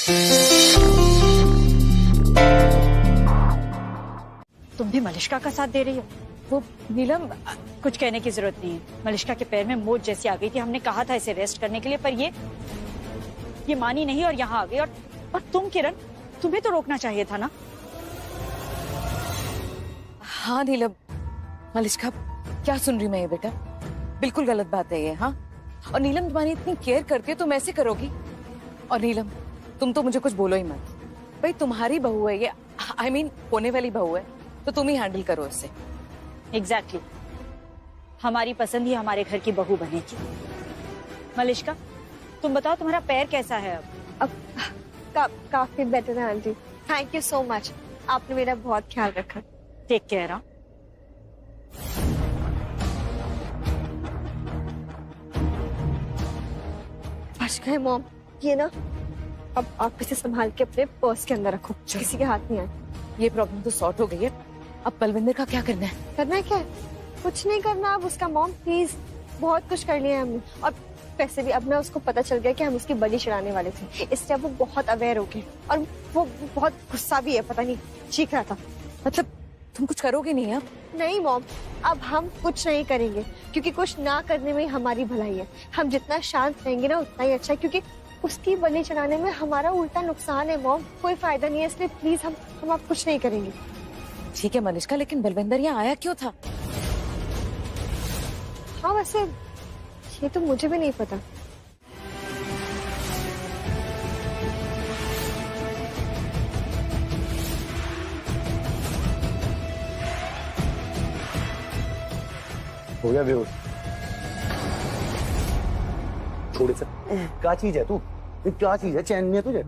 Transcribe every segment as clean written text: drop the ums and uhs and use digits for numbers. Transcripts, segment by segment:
तुम भी मलिष्का का साथ दे रही हो? वो नीलम, कुछ कहने की जरूरत नहीं है। मलिष्का के पैर में मोच जैसी आ गई थी, हमने कहा था इसे रेस्ट करने के लिए, पर ये मानी नहीं और यहाँ आ गई। और तुम किरण, तुम्हें तो रोकना चाहिए था ना। हाँ नीलम, मलिष्का क्या सुन रही मैं ये बेटा, बिल्कुल गलत बात है ये। हाँ, और नीलम तुम्हारी इतनी केयर करती है, तुम ऐसे करोगी? और नीलम तुम तो मुझे कुछ बोलो ही मत भाई, तुम्हारी बहू है ये, I mean, होने वाली बहू है, तो तुम ही हैंडल करो इससे। एग्जैक्टली, हमारी पसंद ही हमारे घर की बहू बनेगी। मलिष्का, तुम बताओ तुम्हारा पैर कैसा है अब? काफी बेटर है aunty, thank you so much, आपने मेरा बहुत ख्याल रखा। Take care. हाँ, बच गए मॉम, ये ना अब आप इसे संभाल के अपने पर्स के अंदर रखो, किसी के हाथ नहीं आए। ये प्रॉब्लम तो सॉर्ट हो गई है, अब बलविंदर का क्या करना है? करना है क्या? कुछ नहीं करना अब उसका मॉम, प्लीज, बहुत कुछ कर लिया है हमने। और वैसे भी अब ना उसको पता चल गया कि हम उसकी बलि चढ़ाने वाले थे, इसलिए अब वो बहुत अवेयर हो गए और वो बहुत गुस्सा भी है, पता नहीं चीख रहा था। मतलब तुम कुछ करोगे नहीं अब? नहीं मॉम, अब हम कुछ नहीं करेंगे, क्योंकि कुछ ना करने में हमारी भलाई है। हम जितना शांत रहेंगे ना उतना ही अच्छा है, क्योंकि उसकी बलि चढ़ाने में हमारा उल्टा नुकसान है मॉम, कोई फायदा नहीं है, इसलिए प्लीज हम अब कुछ नहीं करेंगे। ठीक है मलिष्का, लेकिन बलविंदर यहाँ आया क्यों था? हाँ वैसे ये तो मुझे भी नहीं पता। हो गया बेहोश? थोड़े से क्या चीज है तू? ये क्या चीज है? चैन नहीं है तुझे?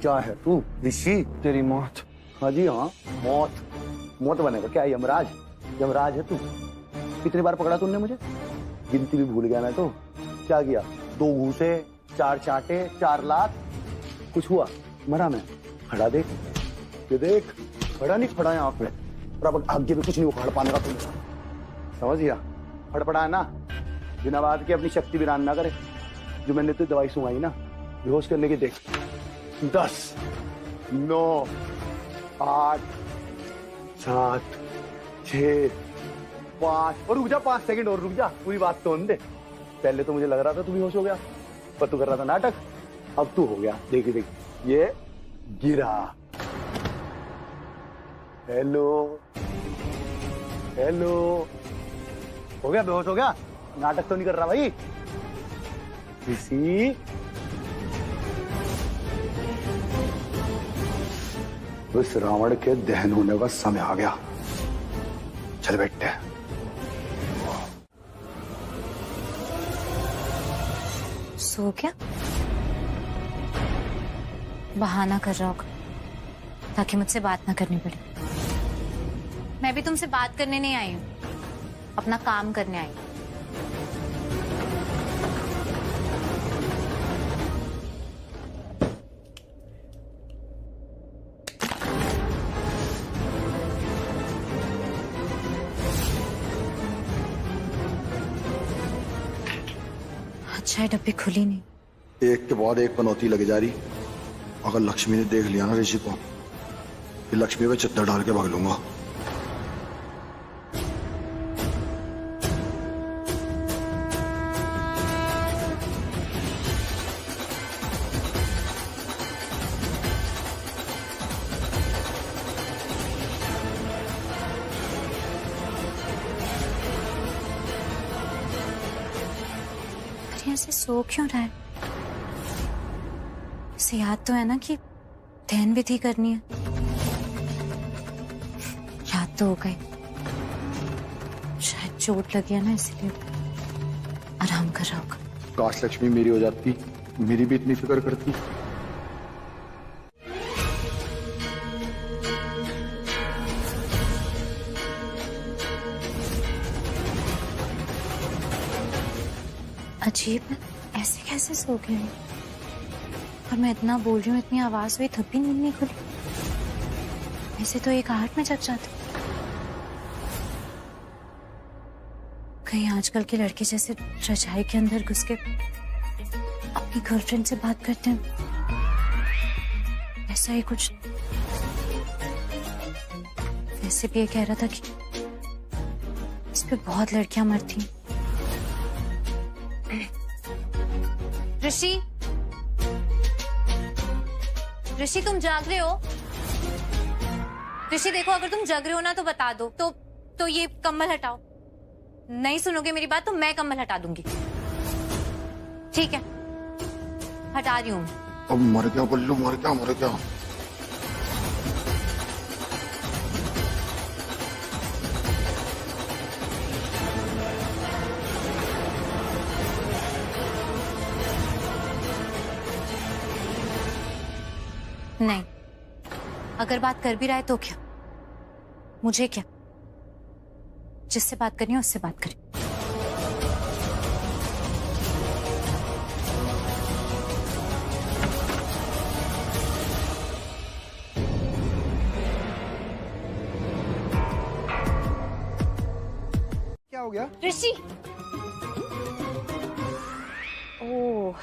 क्या है तू? ऋषि, तेरी मौत। हाँ जी हाँ, मौत बनेगा क्या? यमराज, यमराज है तू। कितनी बार पकड़ा तुमने मुझे? गिनती भी भूल गया मैं तो। क्या किया? 2 घूसे, 4 चांटे, 4 लात, कुछ हुआ? मरा मैं? खड़ा देख, ये देख, खड़ा नहीं खड़ा यहाँ पे, और अब आगे भी कुछ नहीं उखाड़ पाने का तुमने, समझ गया? फड़फड़ा है ना, बिना बात के अपनी शक्ति विरान ना करे। जो मैंने तो दवाई सुनाई ना बेहोश करने की, देख 10, 9, 8, 7, 6, 5 और रुक जा, 5 सेकंड और रुक जा, पूरी बात तो होने दे। पहले तो मुझे लग रहा था तू बेहोश हो गया, पर तू कर रहा था नाटक, अब तू हो गया। देखिए देख, ये गिरा। हेलो हेलो, हो गया? बेहोश हो गया? नाटक तो नहीं कर रहा भाई? किसी उस रावण के दहन होने का समय आ गया। चल बैठते हैं। सो क्या? बहाना कर रहा होगा ताकि मुझसे बात ना करनी पड़े। मैं भी तुमसे बात करने नहीं आई हूँ, अपना काम करने आई हूँ। अच्छा है डब्बी खुली नहीं। एक के बाद एक पनौती लगी जा रही। अगर लक्ष्मी ने देख लिया ना ऋषि को, फिर लक्ष्मी पे चद्दर डाल के भाग लूंगा। ऐसे सो क्यों रहा है? इसे याद तो है ना कि ध्यान विधि करनी है। याद तो हो गई, शायद चोट लगी है ना, इसलिए आराम कर रहा होगा। काश लक्ष्मी मेरी हो जाती, मेरी भी इतनी फिक्र करती। अजीब है, ऐसे कैसे सो गए? और मैं इतना बोल रही हूँ, इतनी आवाज हुई तब भी नींद नहीं खुली। ऐसे तो 1:08 में जग जाते। कहीं आजकल के लड़के जैसे रजाई के अंदर घुस के अपनी गर्लफ्रेंड से बात करते हैं, ऐसा ही कुछ। वैसे भी ये कह रहा था कि इस पे बहुत लड़कियां मरती हैं। ऋषि, ऋषि तुम जाग रहे हो? ऋषि देखो, अगर तुम जग रहे हो ना तो बता दो। तो ये कम्बल हटाओ। नहीं सुनोगे मेरी बात तो मैं कम्बल हटा दूंगी। ठीक है, हटा रही हूँ। अब मर गया बल्लू, मर गया, मर गया। नहीं, अगर बात कर भी रहा है तो क्या, मुझे क्या, जिससे बात करनी है उससे बात करें। क्या हो गया? ऋषि, ओह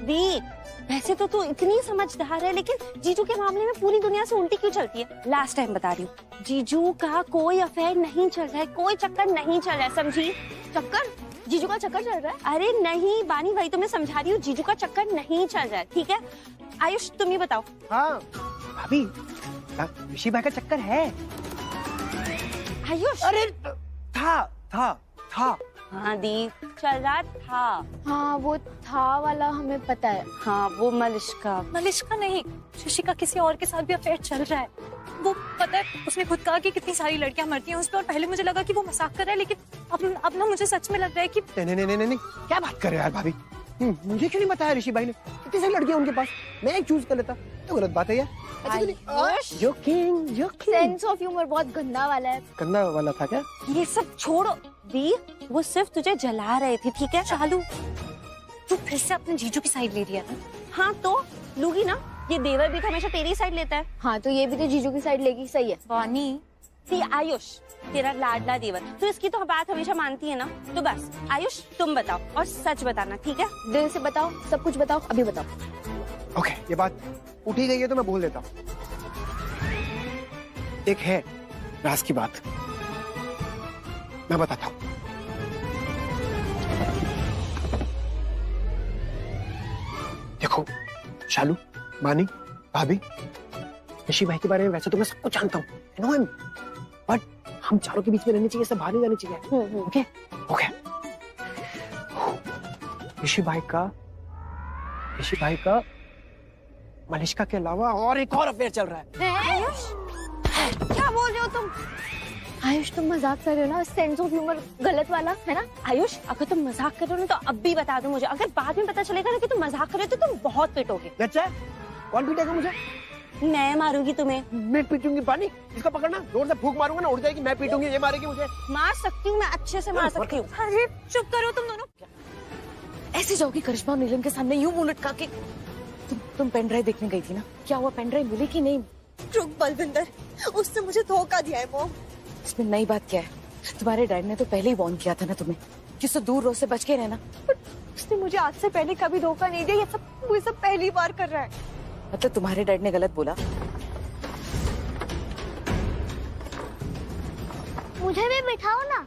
दी, वैसे तो तू इतनी समझदार है, लेकिन जीजू के मामले में पूरी दुनिया से उल्टी क्यों चलती है? लास्ट टाइम बता रही हूँ, जीजू का कोई अफेयर नहीं चल रहा है, कोई चक्कर नहीं चल रहा है, समझी? चक्कर? जीजू का चक्कर चल रहा है? अरे नहीं बानी, वही तो मैं समझा रही हूँ, जीजू का चक्कर नहीं चल रहा है, ठीक है? आयुष तुम ही बताओ। हाँ भाभी, ऋषि भाई का चक्कर है। आयुष, अरे था। हाँ दी, चल रहा था। हाँ वो था वाला हमें पता है। हाँ वो मलिश्का नहीं, ऋषि का किसी और के साथ भी अफेयर चल रहा है। वो पता है, उसने खुद कहा कि कितनी सारी लड़कियां मरती हैं उस पर, और पहले मुझे लगा कि वो मजाक कर रहा है, लेकिन अब ना मुझे सच में लग रहा है कि नहीं, क्या बात कर रहे हो यार भाभी? मुझे क्यों नहीं बताया ऋषि भाई ने? कितनी सारी लड़कियां उनके पास, मैं एक चूज कर लेता। तो गलत बात है यार। जोकिंग। सेंस ऑफ ह्यूमर बहुत गंदा वाला है। गंदा वाला था क्या? ये सब छोड़ो दी, वो सिर्फ तुझे जला रहे थे, ठीक है? चालू, तू फिर से अपने जीजू की साइड ले रही है ना? हाँ तो लूगी ना, ये देवर भी तो हमेशा तेरी साइड लेता है। हाँ तो ये भी तो जीजू की साइड लेगी, सही है। वानी, सी आयुष, तेरा लाडला देवर, तो इसकी तो बात हमेशा मानती है ना? तो बस आयुष तुम बताओ, और सच बताना, ठीक है? दिल से बताओ, सब कुछ बताओ, अभी बताओ। ओके, ये बात उठी गई है तो मैं बोल देता हूँ। एक है राज की बात, मैं बताता हूँ। देखो शालू, मानी, भाभी, ऋषि भाई के बारे में वैसे तो मैं सब कुछ जानता हूँ, बट हम चारों के बीच में रहनी चाहिए, सब बाहर नहीं जानी चाहिए। Okay okay. ऋषि भाई का मलिश्का के अलावा और एक और अफेयर चल रहा है। आयुष, क्या बोल रहे हो तुम? आयुष तुम मजाक कर रहे हो ना? सेंस ऑफ ह्यूमर गलत वाला है ना? आयुष, अगर तुम मजाक कर रहे हो ना तो अब भी बता दो मुझे, अगर बाद में पता चलेगा ना कि तुम मजाक कर रहे हो तो तुम बहुत पिटोगे। अच्छा, कौन पीटेगा मुझे? मैं मारूंगी तुम्हें। मैं पीटूंगी पानी, इसका पकड़ना, जोर से फूंक मारूंगा ना उड़ जाएगी, मैं पीटूंगी, ये मारेगी मुझे। मार सकती हूँ मैं, अच्छे से मार सकती हूँ। अरे चुप करो तुम दोनों। ऐसे जाओगी करिश्मा और नीलम के सामने यूं मुंह लटका के? तुम पेन ड्राइव देखने गई थी ना, क्या हुआ? पेन ड्राइव मिली कि नहीं? रुक बलविंदर, उसने मुझे धोखा दिया है मॉम। इसमें नई बात क्या है? तुम्हारे डैड ने तो पहले ही वार्न किया था ना तुम्हें कि उससे दूर रो, से बच के रहना। उसने मुझे आज से पहले कभी धोखा नहीं दिया, ये सब पहली बार कर रहा है। मतलब तुम्हारे डैड ने गलत बोला? मुझे भी बिठाओ ना।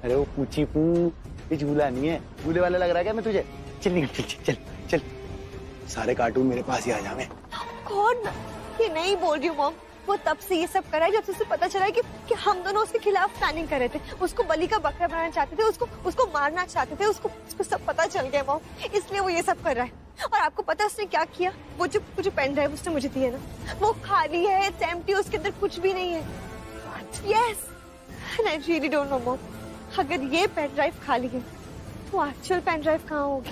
अरे वो पूछी पू, ये झूला नहीं है, झूले वाला लग रहा है क्या मैं तुझे? चल निकल, चल। सारे कार्टून मेरे पास ही आ जावे। कौन? ये नहीं बोल रही हूँ मॉम, वो तब से ये सब करा है जब से उसे पता चला है कि हम दोनों उसके खिलाफ प्लानिंग कर रहे थे, उसको बलि का बकरा बनाना चाहते थे, उसको मारना चाहते थे, उसको सब पता चल गया मॉम, इसलिए वो ये सब कर रहा है। और आपको पता है उसने क्या किया? वो जो पेन ड्राइव उसने मुझे दी है ना, वो खाली है, इट्स एम्प्टी, उसके अंदर कुछ भी नहीं है। Yes, and I really don't know mom, अगर ये पेन ड्राइव खाली है तो एक्चुअल पेन ड्राइव कहाँ होगी?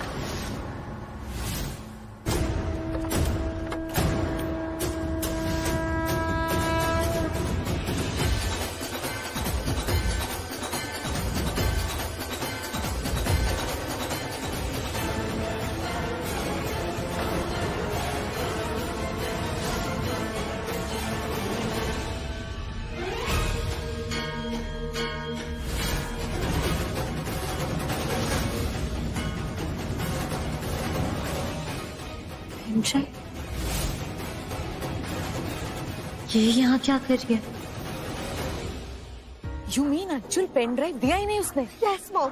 पेंशन? ये यहाँ क्या कर रही है? You mean actual pen drive दिया ही नहीं उसने? यस मॉम,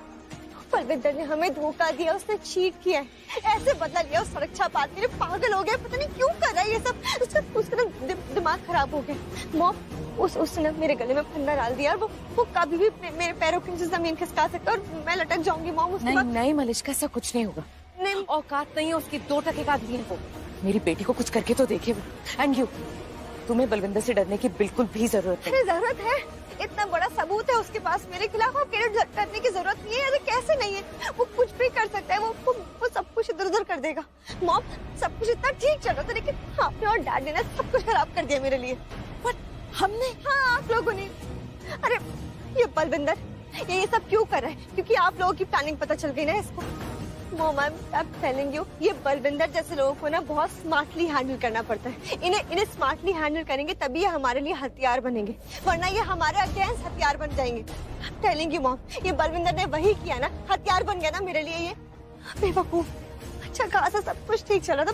बलविंदर ने हमें धोखा दिया, उसने चीट किया है, ऐसे बदला लिया उस सुरक्षा पाल के लिए। पागल हो गया, पता नहीं क्यों कर रहा है ये सब। उसका ना दिमाग खराब हो गया। मॉम, उसने मेरे गले में फंदा डाल दिया और वो कभी भी मेरे पैरों के नीचे जमीन खिसका सकता है और मैं लटक जाऊंगी मॉम। उसके बाद नहीं मलिश्का, ऐसा कुछ नहीं होगा। नहीं, औकात नहीं है उसकी 2% का आदमी है वो। मेरी बेटी को कुछ करके तो देखे वो। एंड यू, तुम्हें बलविंदर से डरने की बिल्कुल भी जरूरत नहीं। जरूरत है, इतना बड़ा सबूत है उसके पास मेरे खिलाफ, और करने की जरूरत नहीं है। ऐसे कैसे नहीं है? वो कुछ भी कर सकता है, वो सब कुछ इधर उधर कर देगा। मॉम, सब कुछ इतना ठीक चल रहा था, लेकिन आपने और डैड ने सब कुछ खराब कर दिया मेरे लिए। बट हमने? हाँ, आप लोगों ने। अरे ये बलविंदर ये सब क्यों कर रहा है? क्योंकि आप लोगों की प्लानिंग पता चल गई ना इसको। Mom, I am telling you, ये बलविंदर जैसे लोगों को ना बहुत स्मार्टली हैंडल करना पड़ता है। इन्हें स्मार्टली हैंडल करेंगे तभी ये हमारे लिए हथियार बनेंगे, वरना ये हमारे अगेंस्ट हथियार बन जाएंगे। टेलिंग यू मॉम, ये बलविंदर ने वही किया ना, हथियार बन गया ना मेरे लिए ये बेवकूफ। अच्छा खासा सब कुछ ठीक चला था,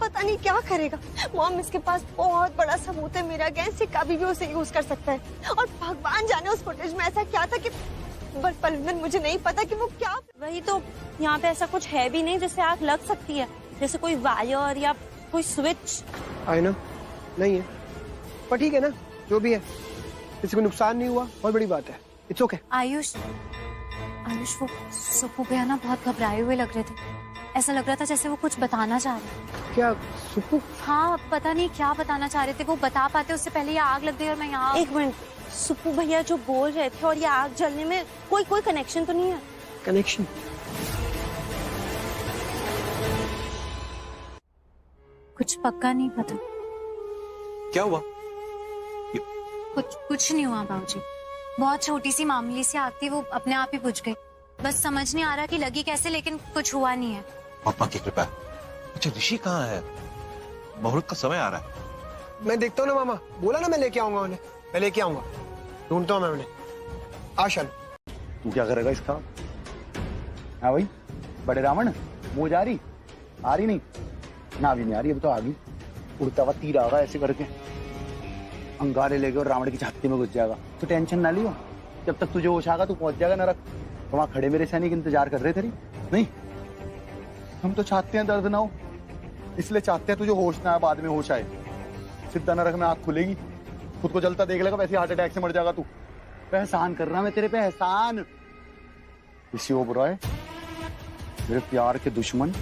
पता नहीं क्या करेगा। मॉम, इसके पास बहुत बड़ा सबूत है मेरे अगेंस्ट, ये कभी भी उसे यूज कर सकता है। और भगवान जाने उस फुटेज में ऐसा क्या था कि बलविंदर, मुझे नहीं पता कि वो क्या। वही तो, यहाँ पे ऐसा कुछ है भी नहीं जिससे आग लग सकती है, जैसे कोई वायर या कोई स्विच। आई नो, नहीं है, पर ठीक है ना, जो भी है, किसी को नुकसान नहीं हुआ, बहुत बड़ी बात है। It's okay. आयुष, वो सुप्पू भैया ना बहुत घबराए हुए लग रहे थे। ऐसा लग रहा था जैसे वो कुछ बताना चाह रहे। क्या सुप्पू? हाँ, पता नहीं क्या बताना चाह रहे थे। वो बता पाते उससे पहले ये आग लग गई और मैं यहाँ। एक मिनट, सुप्पू भैया जो बोल रहे थे और ये आग जलने में कोई कनेक्शन तो नहीं है? कनेक्शन? कुछ पक्का नहीं पता। क्या हुआ? कुछ नहीं हुआ बाबूजी, बहुत छोटी सी मामूली सी आग थी, वो अपने आप ही बुझ गई। बस समझ नहीं आ रहा कि लगी कैसे, लेकिन कुछ हुआ नहीं है। पापा की कृपा। अच्छा, ऋषि कहाँ है? मुहूर्त का समय आ रहा है। मैं देखता हूँ ना मामा, बोला ना मैं लेके आऊंगा उन्हें, मैं लेके आऊंगा, ढूंढता हूँ मैं उन्हें। आशा, तू क्या करेगा इसका? हाँ भाई, बड़े रावण, मुँह जा रही? आ रही नहीं ना, भी नहीं आ रही, अब तो आ गई। उड़ता हुआ तीर आगा ऐसे करके, अंगारे लेके और रावण की छाती में घुस जाएगा। तो टेंशन ना लियो, जब तक तुझे होश आगा तू पहुंच जाएगा नरक। तो वहां खड़े मेरे सैनिक इंतजार कर रहे थे नहीं? हम तो चाहते हैं दर्द ना हो, इसलिए चाहते हैं तुझे होश ना आए, बाद में होश आए। सीधा नरक में आंख खुलेगी, खुद को जलता देख लेगा, वैसे हार्ट अटैक से मर जाएगा तू। एहसान कर रहा मैं तेरे पे, एहसान। ऋषि ओबरॉय, मेरे प्यार के दुश्मन,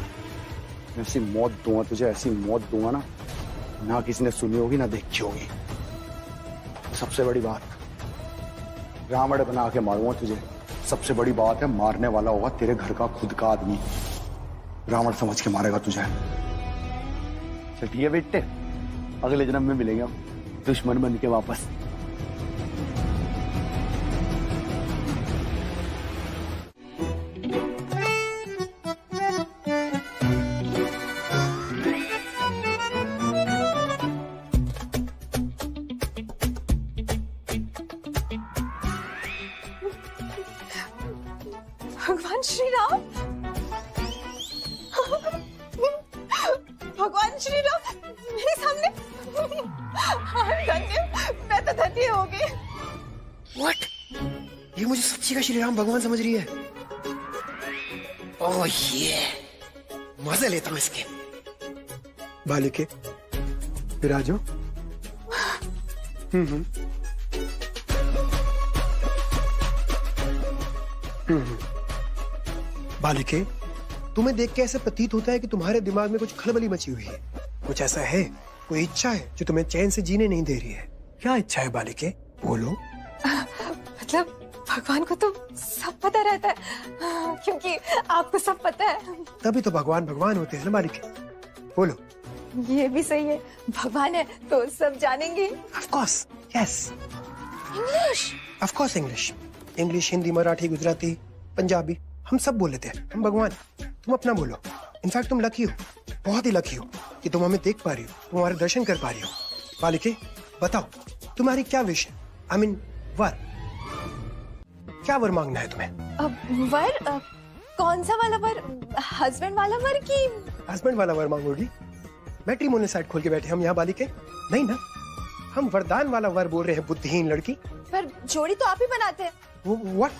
ऐसी मौत दूंगा तुझे, ऐसी मौत दूंगा ना किसी ने सुनी होगी ना देखी होगी। सबसे बड़ी बात, रावण बना के मारूंगा तुझे। सबसे बड़ी बात है, मारने वाला होगा तेरे घर का खुद का आदमी। रावण समझ के मारेगा तुझे। चल ठीक है बेटे, अगले जन्म में मिलेंगे हम दुश्मन बन के वापस। भगवान श्री राम, भगवान श्री राम मेरे सामने। धन्य, मैं तो धन्य हो गई। व्हाट? ये मुझे सच्ची का श्री राम भगवान समझ रही है? ओह ये मजे लेता हूँ इसके। बालिके, फिर आ जाओ। बालिके, तुम्हें देख के ऐसा प्रतीत होता है कि तुम्हारे दिमाग में कुछ खलबली मची हुई है। कुछ ऐसा है, कोई इच्छा है जो तुम्हें चैन से जीने नहीं दे रही है। क्या इच्छा है बालिके, बोलो। मतलब भगवान को तो सब पता रहता है, क्योंकि आपको सब पता है। तभी तो भगवान भगवान होते हैं ना बालिके, बोलो। ये भी सही है, भगवान है तो सब जानेंगे। Of course, yes. English. Of course English. English, Hindi, Marathi, Gujarati, Punjabi, हम सब बोल लेते हैं। हम भगवान, तुम अपना बोलो। इनफैक्ट तुम लकी हो, बहुत ही लकी हो कि तुम हमें देख पा रही हो, तुम हमारे दर्शन कर पा रही हो। बालिके, बताओ तुम्हारी क्या विश है? I mean, वर, क्या वर मांगना है तुम्हें? वर? कौन सा वाला वर? हस्बैंड वाला वर की? हस्बैंड वाला वर मांगोगी? मैट्रिमोनियल साइट खोल के बैठे हम यहाँ बालिके? नहीं ना, हम वरदान वाला वर बोल रहे हैं, बुद्धिहीन लड़की। पर जोड़ी तो आप ही बनाते हैं। व्हाट?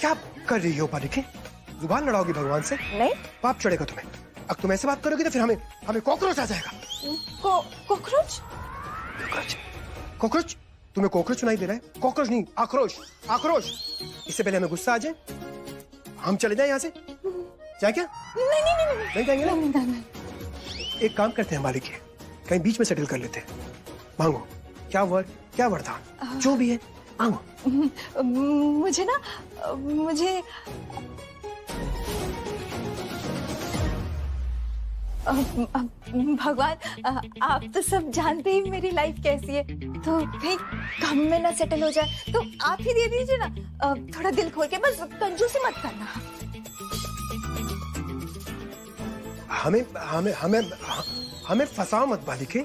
क्या कर रही हो बालिके? जुबान लड़ाओगी भगवान से? नहीं। पाप चढ़ेगा तुम्हें। अब तुम ऐसे बात करोगी तो फिर हमें कॉकरोच आ जाएगा। कॉकरोच? कॉकरोच? तुम्हें कॉकरोच सुनाई दे रहा है? कॉकरोच नहीं, आक्रोश, आक्रोश। इससे पहले हमें गुस्सा आ जाए, हम चले जाए यहाँ से। जाए क्या? नहीं जाएंगे ना? एक काम करते हैं बालिके, कहीं बीच में सेटल कर लेते हैं। मांगो, क्या वर, क्या वरदान, जो भी है मांगो। मुझे भगवान, आप तो सब जानते ही मेरी लाइफ कैसी है, तो कहीं काम में ना सेटल हो जाए तो आप ही दे दीजिए ना, थोड़ा दिल खोल के, बस कंजूसी मत करना। हमें फंसाओ मत बालिके,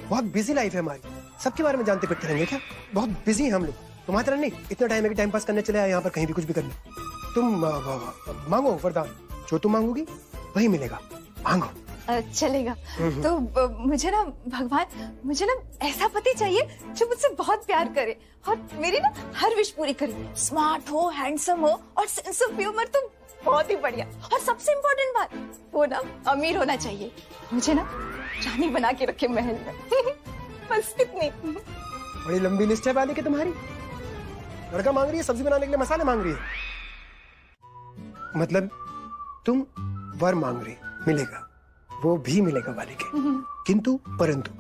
बहुत बिजी लाइफ है हमारी, सबके बारे में जानते फिरते रहेंगे क्या? बहुत बिजी हैं हम लोग, तुम्हारी तरह नहीं इतना टाइम है कि टाइम पास करने चले आए यहाँ पर, कहीं भी कुछ भी करने। तुम मांगो वरदान, जो तुम मांगोगी वही मिलेगा, मांगो। चलेगा। तो मुझे ना भगवान, मुझे ना ऐसा पति चाहिए जो मुझसे बहुत प्यार करे और मेरी ना हर विश पूरी करे, स्मार्ट हो, हैंडसम हो और सेंस ऑफ ह्यूमर तो बहुत ही बढ़िया, और सबसे इम्पोर्टेंट बात, वो ना अमीर होना चाहिए, मुझे ना रानी बना के रखे महल में। बस इतनी। बड़ी लंबी लिस्ट है बालिके तुम्हारी। लड़का मांग रही है, सब्जी बनाने के लिए मसाले मांग रही है, मतलब तुम वर मांग रही, मिलेगा, वो भी मिलेगा बालिके, किंतु परंतु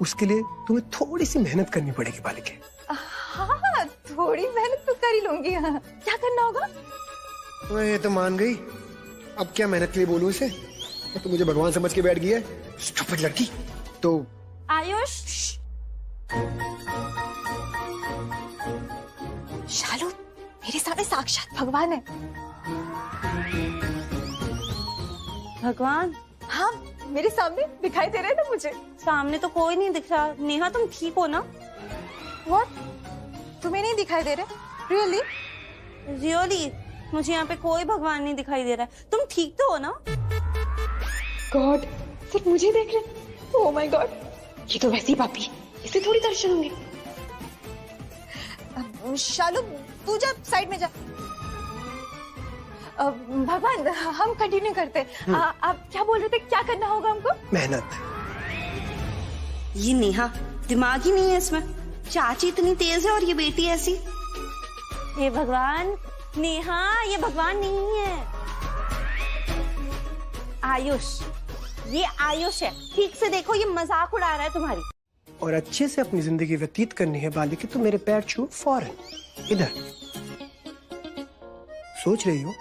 उसके लिए तुम्हें थोड़ी सी मेहनत करनी पड़ेगी बालिके। हाँ, थोड़ी मेहनत तो कर ही लूंगी। हाँ। क्या करना होगा? ये तो मान गई, अब क्या मेहनत के लिए बोलूं इसे? तो मुझे भगवान समझ के बैठ गई है, स्टूपिड लड़की। तो आयुष, शालू मेरे सामने साक्षात भगवान है। भगवान? हाँ, मेरे सामने दिखाई दे रहे हैं ना मुझे। सामने तो कोई नहीं दिख रहा। नेहा, तुम ठीक हो ना? What? तुम्हें नहीं दिखाई दे रहे? Really? रियली मुझे यहाँ पे कोई भगवान नहीं दिखाई दे रहा है। तुम ठीक तो हो ना? गॉड, सिर्फ मुझे देख रहे? ओह माय गॉड, ये तो वैसी पापी, इसे थोड़ी दर्शन होंगे। शालू तू जा, साइड में जा। भगवान, हम कंटिन्यू करते हैं। आप क्या बोल रहे थे, क्या करना होगा हमको? मेहनत। ये नेहा दिमाग ही नहीं है इसमें। चाची इतनी तेज है और ये बेटी ऐसी। हे भगवान, नेहा ये भगवान नहीं है, आयुष, ये आयुष है। ठीक से देखो, ये मजाक उड़ा रहा है तुम्हारी। और अच्छे से अपनी जिंदगी व्यतीत करनी है बालिके तो मेरे पैर छू फौरन इधर। सोच रही हो,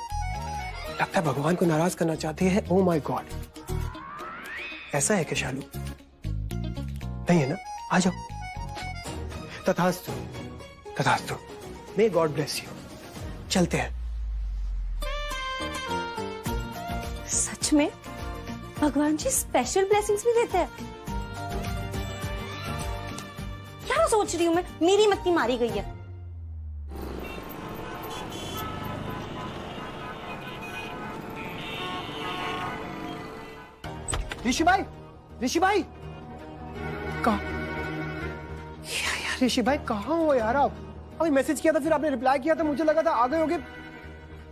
लगता है भगवान को नाराज करना चाहते हैं। ओ माय गॉड, ऐसा है क्या शालू? नहीं है ना? आ जाओ। तथास्तु, तथास्तु। May God bless you. चलते हैं। सच में भगवान जी स्पेशल ब्लेसिंग्स भी देते हैं? क्या सोच रही हूँ मैं, मेरी मत्ती मारी गई है। ऋषि भाई, ऋषि भाई, कहाँ? यार ऋषि भाई कहाँ हो यार आप? अभी मैसेज किया था, फिर आपने रिप्लाई किया था, मुझे लगा था आ गए होगे।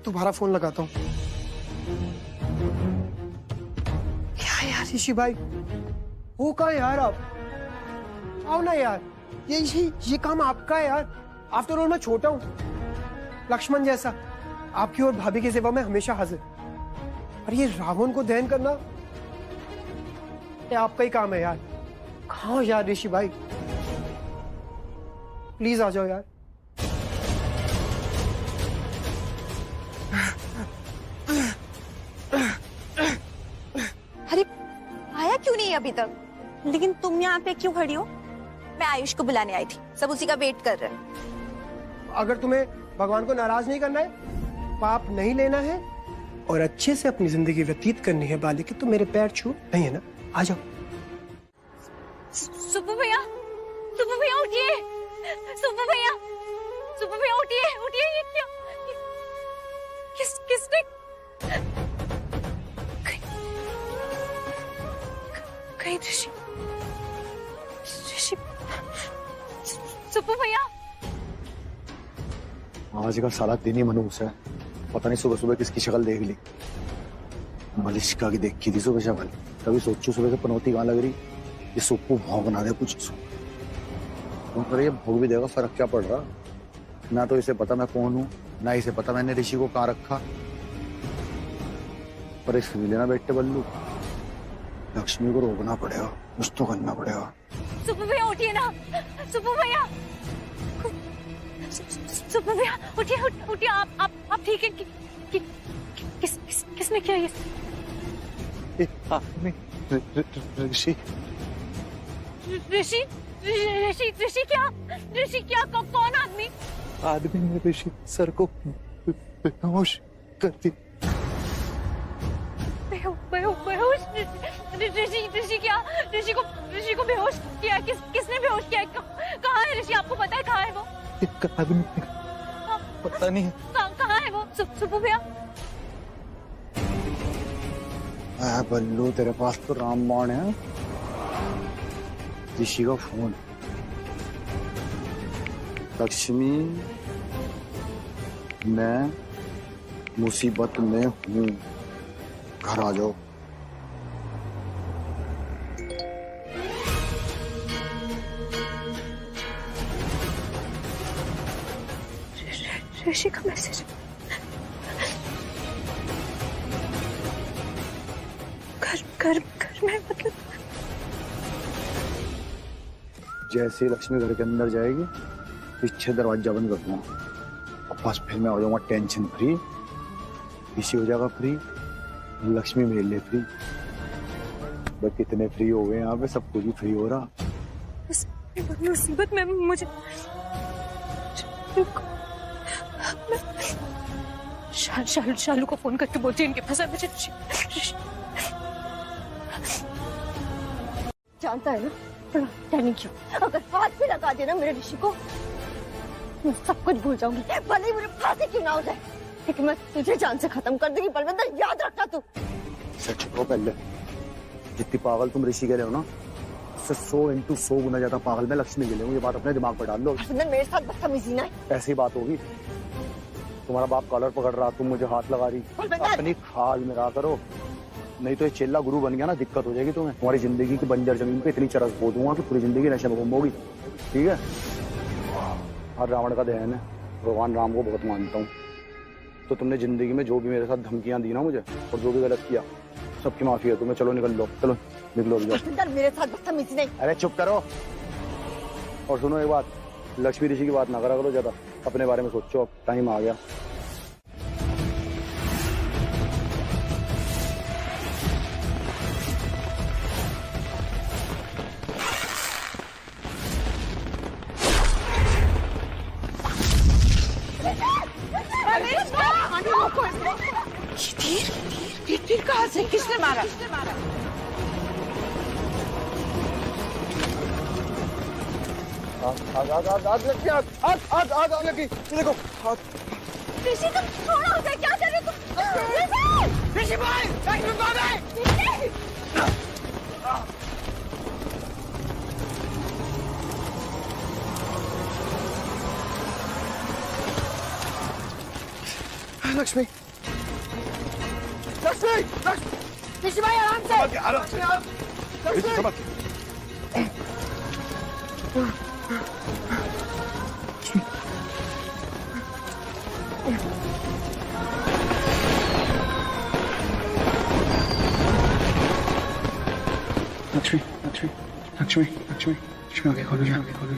दोबारा फोन लगाता हूँ। क्या यार ऋषि भाई, हो कहाँ यार आप? आओ ना यार, ये काम आपका है यार। आफ्टर ऑल मैं छोटा हूँ, लक्ष्मण जैसा, आपकी और भाभी की सेवा में हमेशा हाजिर। और ये रावण को दहन करना ये आपका ही काम है यार। कहाँ हो यार ऋषि भाई? प्लीज आ जाओ यार। अरे आया क्यों नहीं अभी तक? लेकिन तुम यहाँ पे क्यों खड़ी हो? मैं आयुष को बुलाने आई थी, सब उसी का वेट कर रहे हैं। अगर तुम्हें भगवान को नाराज नहीं करना है, पाप नहीं लेना है और अच्छे से अपनी जिंदगी व्यतीत करनी है बालिके तो मेरे पैर छू, नहीं है ना? आ जाओ। सुब्बू भैया, सुब्बू भैया उठिए, सुब्बू भैया, सुब्बू भैया उठिए, उठिए। ये क्या? किसने? नहीं ऋषि, ऋषि, सुप्पू भैया। आज का सारा दिन ही मनूस है। पता नहीं सुबह सुबह किसकी शक्ल देख ली। मलिष्का की देखी थी सुबह शक्ल, तभी सोचू सुबह से पनौती कहाँ लग रही। ये सुप्पू भौंक ना दे कुछ, पर ये भोग भी देगा, फर्क क्या पड़ रहा। ना तो इसे पता मैं कौन हूँ, ना इसे पता मैंने ऋषि को कहाँ रखा। पर इस लेना बेटे बल्लू, लक्ष्मी को रोकना पड़ेगा, कुछ तो करना पड़ेगा। सुप्पू भैया उठिए ना, सुप्पू भैया, सुप्पू भैया उठिए, उठिए। आप ठीक है? किसने किया ये? ऋषि ऋषि ऋषि ऋषि क्या? ऋषि क्या? कौन आदमी? आदमी ने ऋषि सर को बेहोश कर दी। बेहोश? ऋषि क्या? ऋषि को बेहोश किया? किसने बेहोश किया? कहाँ है ऋषि? आपको पता है कहाँ है वो? आदमी पता नहीं कहाँ है वो? सुप्पू भैया। बल्लू तेरे पास तो रामबाण है। ऋषि का फोन। लक्ष्मी, मैं मुसीबत में हूँ, घर आ जाओ। ऋषि का मैसेज। घर में मतलब। जैसे लक्ष्मी घर के अंदर जाएगी, पीछे दरवाजा बंद कर दूंगा और बस फिर मैं हो जाऊंगा टेंशन फ्री। ऋषि हो जाएगा फ्री, लक्ष्मी मेरे लिए फ्री। बस कितने फ्री हो गए यहाँ पे, सब कुछ भी फ्री हो रहा। इस मुसीबत में मुझे शालू को फोन करके बोलती है इनके पास मुझे। जानता है ना, टर्निंग क्यों? अगर हाथ भी लगा देना मेरे ऋषि को, मैं सब कुछ भूल जाऊंगी, भले ही मुझे फांसी क्यों ना हो जाए, लेकिन मैं तुझे जान से खत्म कर दूंगी। बलविंदर, याद रखना तू। सच कहो, पहले जितनी पागल तुम ऋषि के लिए हो ना, उससे 100 गुना ज्यादा पागल मैं लक्ष्मी के लिए हूँ। ये बात अपने दिमाग पर डाल लो। बलविंदर, मेरे साथ बदतमीजी ना। ऐसी बात होगी। तुम्हारा बाप कॉलर पकड़ रहा, तुम मुझे हाथ लगा रही। अपनी खाल में रहा करो, नहीं तो ये चेला गुरु बन गया ना, दिक्कत हो जाएगी तुम्हें। तुम्हारी जिंदगी की बंजर जमीन पे इतनी चरस बो दूंगा कि पूरी जिंदगी नशे में गुम होगी। ठीक है? और रावण का दहन है, भगवान राम को बहुत मानता हूँ। तो तुमने जिंदगी में जो भी मेरे साथ धमकियां दी ना मुझे, और जो भी गलत किया, सबकी माफी है तुम्हें। चलो निकल लो, चलो निकलो। मेरे साथ बदतमीजी नहीं। अरे चुप करो। और सुनो एक बात, लक्ष्मी ऋषि की बात ना करा करो ज्यादा, अपने बारे में सोचो। अब टाइम आ गया। तीर कहाँ से? किसने मारा? आग लगी। देखो ऋषि, तुम थोड़ा हो जाए, क्या कर रहे हो तुम? ऋषि भाई, लक्ष्मी कौन है? लक्ष्मी, लक्ष्मी, ऋषि भाई, आराम से। लक्ष्मी आगे खोलो,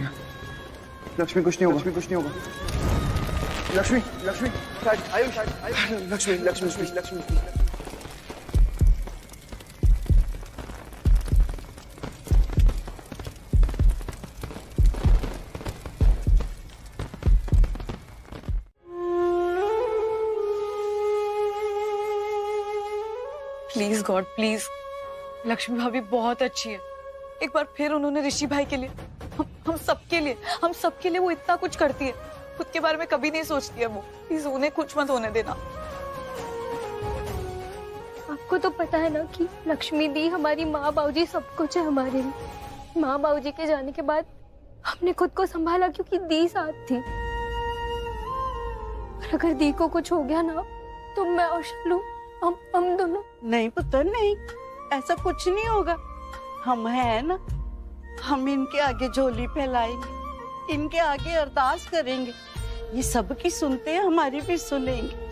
लक्ष्मी कुछ नहीं होगा। Lakshmi Ayush, Lakshmi. Please God, please. Lakshmi भाभी बहुत अच्छी है। एक बार फिर उन्होंने ऋषि भाई के लिए, हम सबके लिए वो इतना कुछ करती है। खुद के बारे में कभी नहीं सोचती है वो। प्लीज उन्हें कुछ मत होने देना। आपको तो पता है ना कि लक्ष्मी दी हमारी माँ बाबूजी सब कुछ है हमारे लिए। माँ बाबूजी के जाने के बाद हमने खुद को संभाला क्योंकि दी साथ थी। और अगर दी को कुछ हो गया ना तो मैं और शालू हम दोनों। नहीं पुत्र नहीं, ऐसा कुछ नहीं होगा। हम हैं ना, हम इनके आगे झोली फैलाएंगे, इनके आगे अरदास करेंगे। ये सबकी सुनते हैं, हमारी भी सुनेंगे।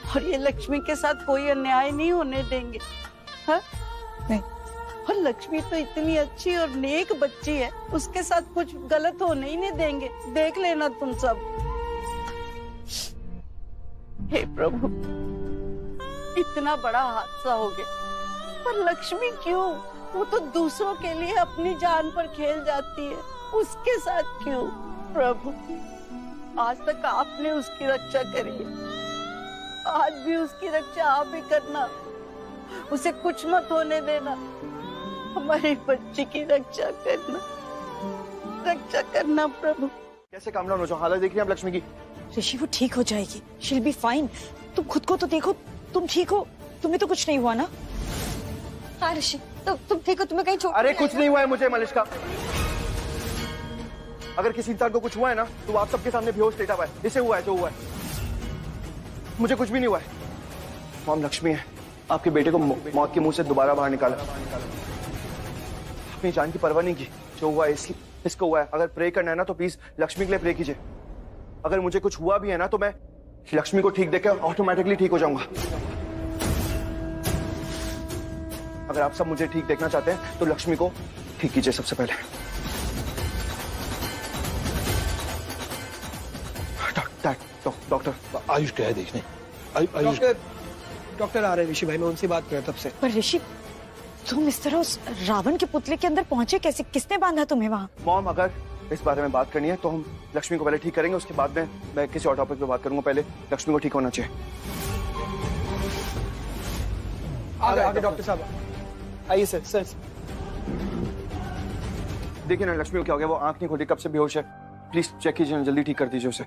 और ये लक्ष्मी के साथ कोई अन्याय नहीं होने देंगे। हाँ? नहीं। और लक्ष्मी तो इतनी अच्छी और नेक बच्ची है, उसके साथ कुछ गलत होने ही नहीं देंगे। देख लेना तुम सब। हे प्रभु, इतना बड़ा हादसा हो गया, पर लक्ष्मी क्यों? वो तो दूसरों के लिए अपनी जान पर खेल जाती है, उसके साथ क्यों? प्रभु, आज तक आपने उसकी रक्षा करी है, आज भी उसकी रक्षा आप ही करना। उसे कुछ मत होने देना। हमारी बच्ची की रक्षा करना प्रभु। कैसे काम डाउन हो जाओ, हालत देख रही हैं आप लक्ष्मी की। ऋषि वो ठीक हो जाएगी, शील बी फाइन। तुम खुद को तो देखो, तुम ठीक हो, तुम्हें तो कुछ नहीं हुआ ना? हाँ ऋषि, तुम ठीक हो? तुम्हें कहीं चोट? अरे कुछ नहीं हुआ है मुझे मलिष्का। अगर किसी इंसान को कुछ हुआ है ना तो आप सबके सामने बेहोश लेटा हुआ है। इसे हुआ है जो हुआ है, मुझे कुछ भी नहीं हुआ है। मॉम, लक्ष्मी है, आपके बेटे को मौत के मुंह से दोबारा बाहर निकाला। अपनी जान की परवाह नहीं की। जो हुआ है इसको हुआ है। अगर प्रे करना है ना तो प्लीज लक्ष्मी के लिए प्रे कीजिए। अगर मुझे कुछ हुआ भी है ना तो मैं लक्ष्मी को ठीक देखकर ऑटोमेटिकली ठीक हो जाऊंगा। अगर आप सब मुझे ठीक देखना चाहते हैं तो लक्ष्मी को ठीक कीजिए सबसे पहले। डॉक्टर आयुष क्या है देखने? आयुष डॉक्टर आ रहे हैं ऋषि भाई, मैं उनसे बात कर तब से। पर ऋषि, तुम इस तरह उस रावण के पुतले के अंदर पहुंचे कैसे? किसने बांधा तुम्हें वहां? मॉम, अगर इस बारे में बात करनी है तो हम लक्ष्मी को पहले ठीक करेंगे, उसके बाद में मैं किसी और टॉपिक पे बात करूंगा। पहले लक्ष्मी को ठीक होना चाहिए। आगे डॉक्टर साहब आइए। सर देखिए ना लक्ष्मी को क्या हो गया, वो आंख नहीं खोली, कब से बेहोश है। प्लीज चेक कीजिए ना, जल्दी ठीक कर दीजिए उसे।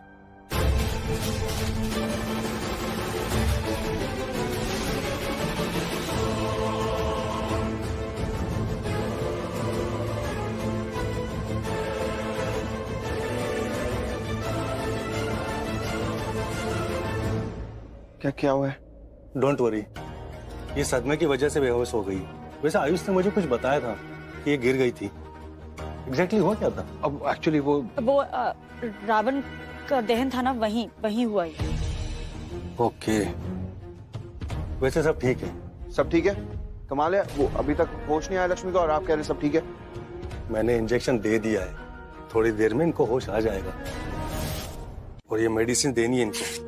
क्या हुआ है? डोंट वरी, ये सदमे की वजह से बेहोश हो गई। वैसे आयुष ने मुझे कुछ बताया था कि ये गिर गई थी। एग्जैक्टली हुआ क्या था? अब एक्चुअली वो रावण का दहन था ना, वहीं हुआ ही। ओके, वैसे सब ठीक है? सब ठीक है। कमाल है, वो अभी तक होश नहीं आया लक्ष्मी को और आप कह रहे सब ठीक है। मैंने इंजेक्शन दे दिया है, थोड़ी देर में इनको होश आ जाएगा। और ये मेडिसिन देनी है इनको।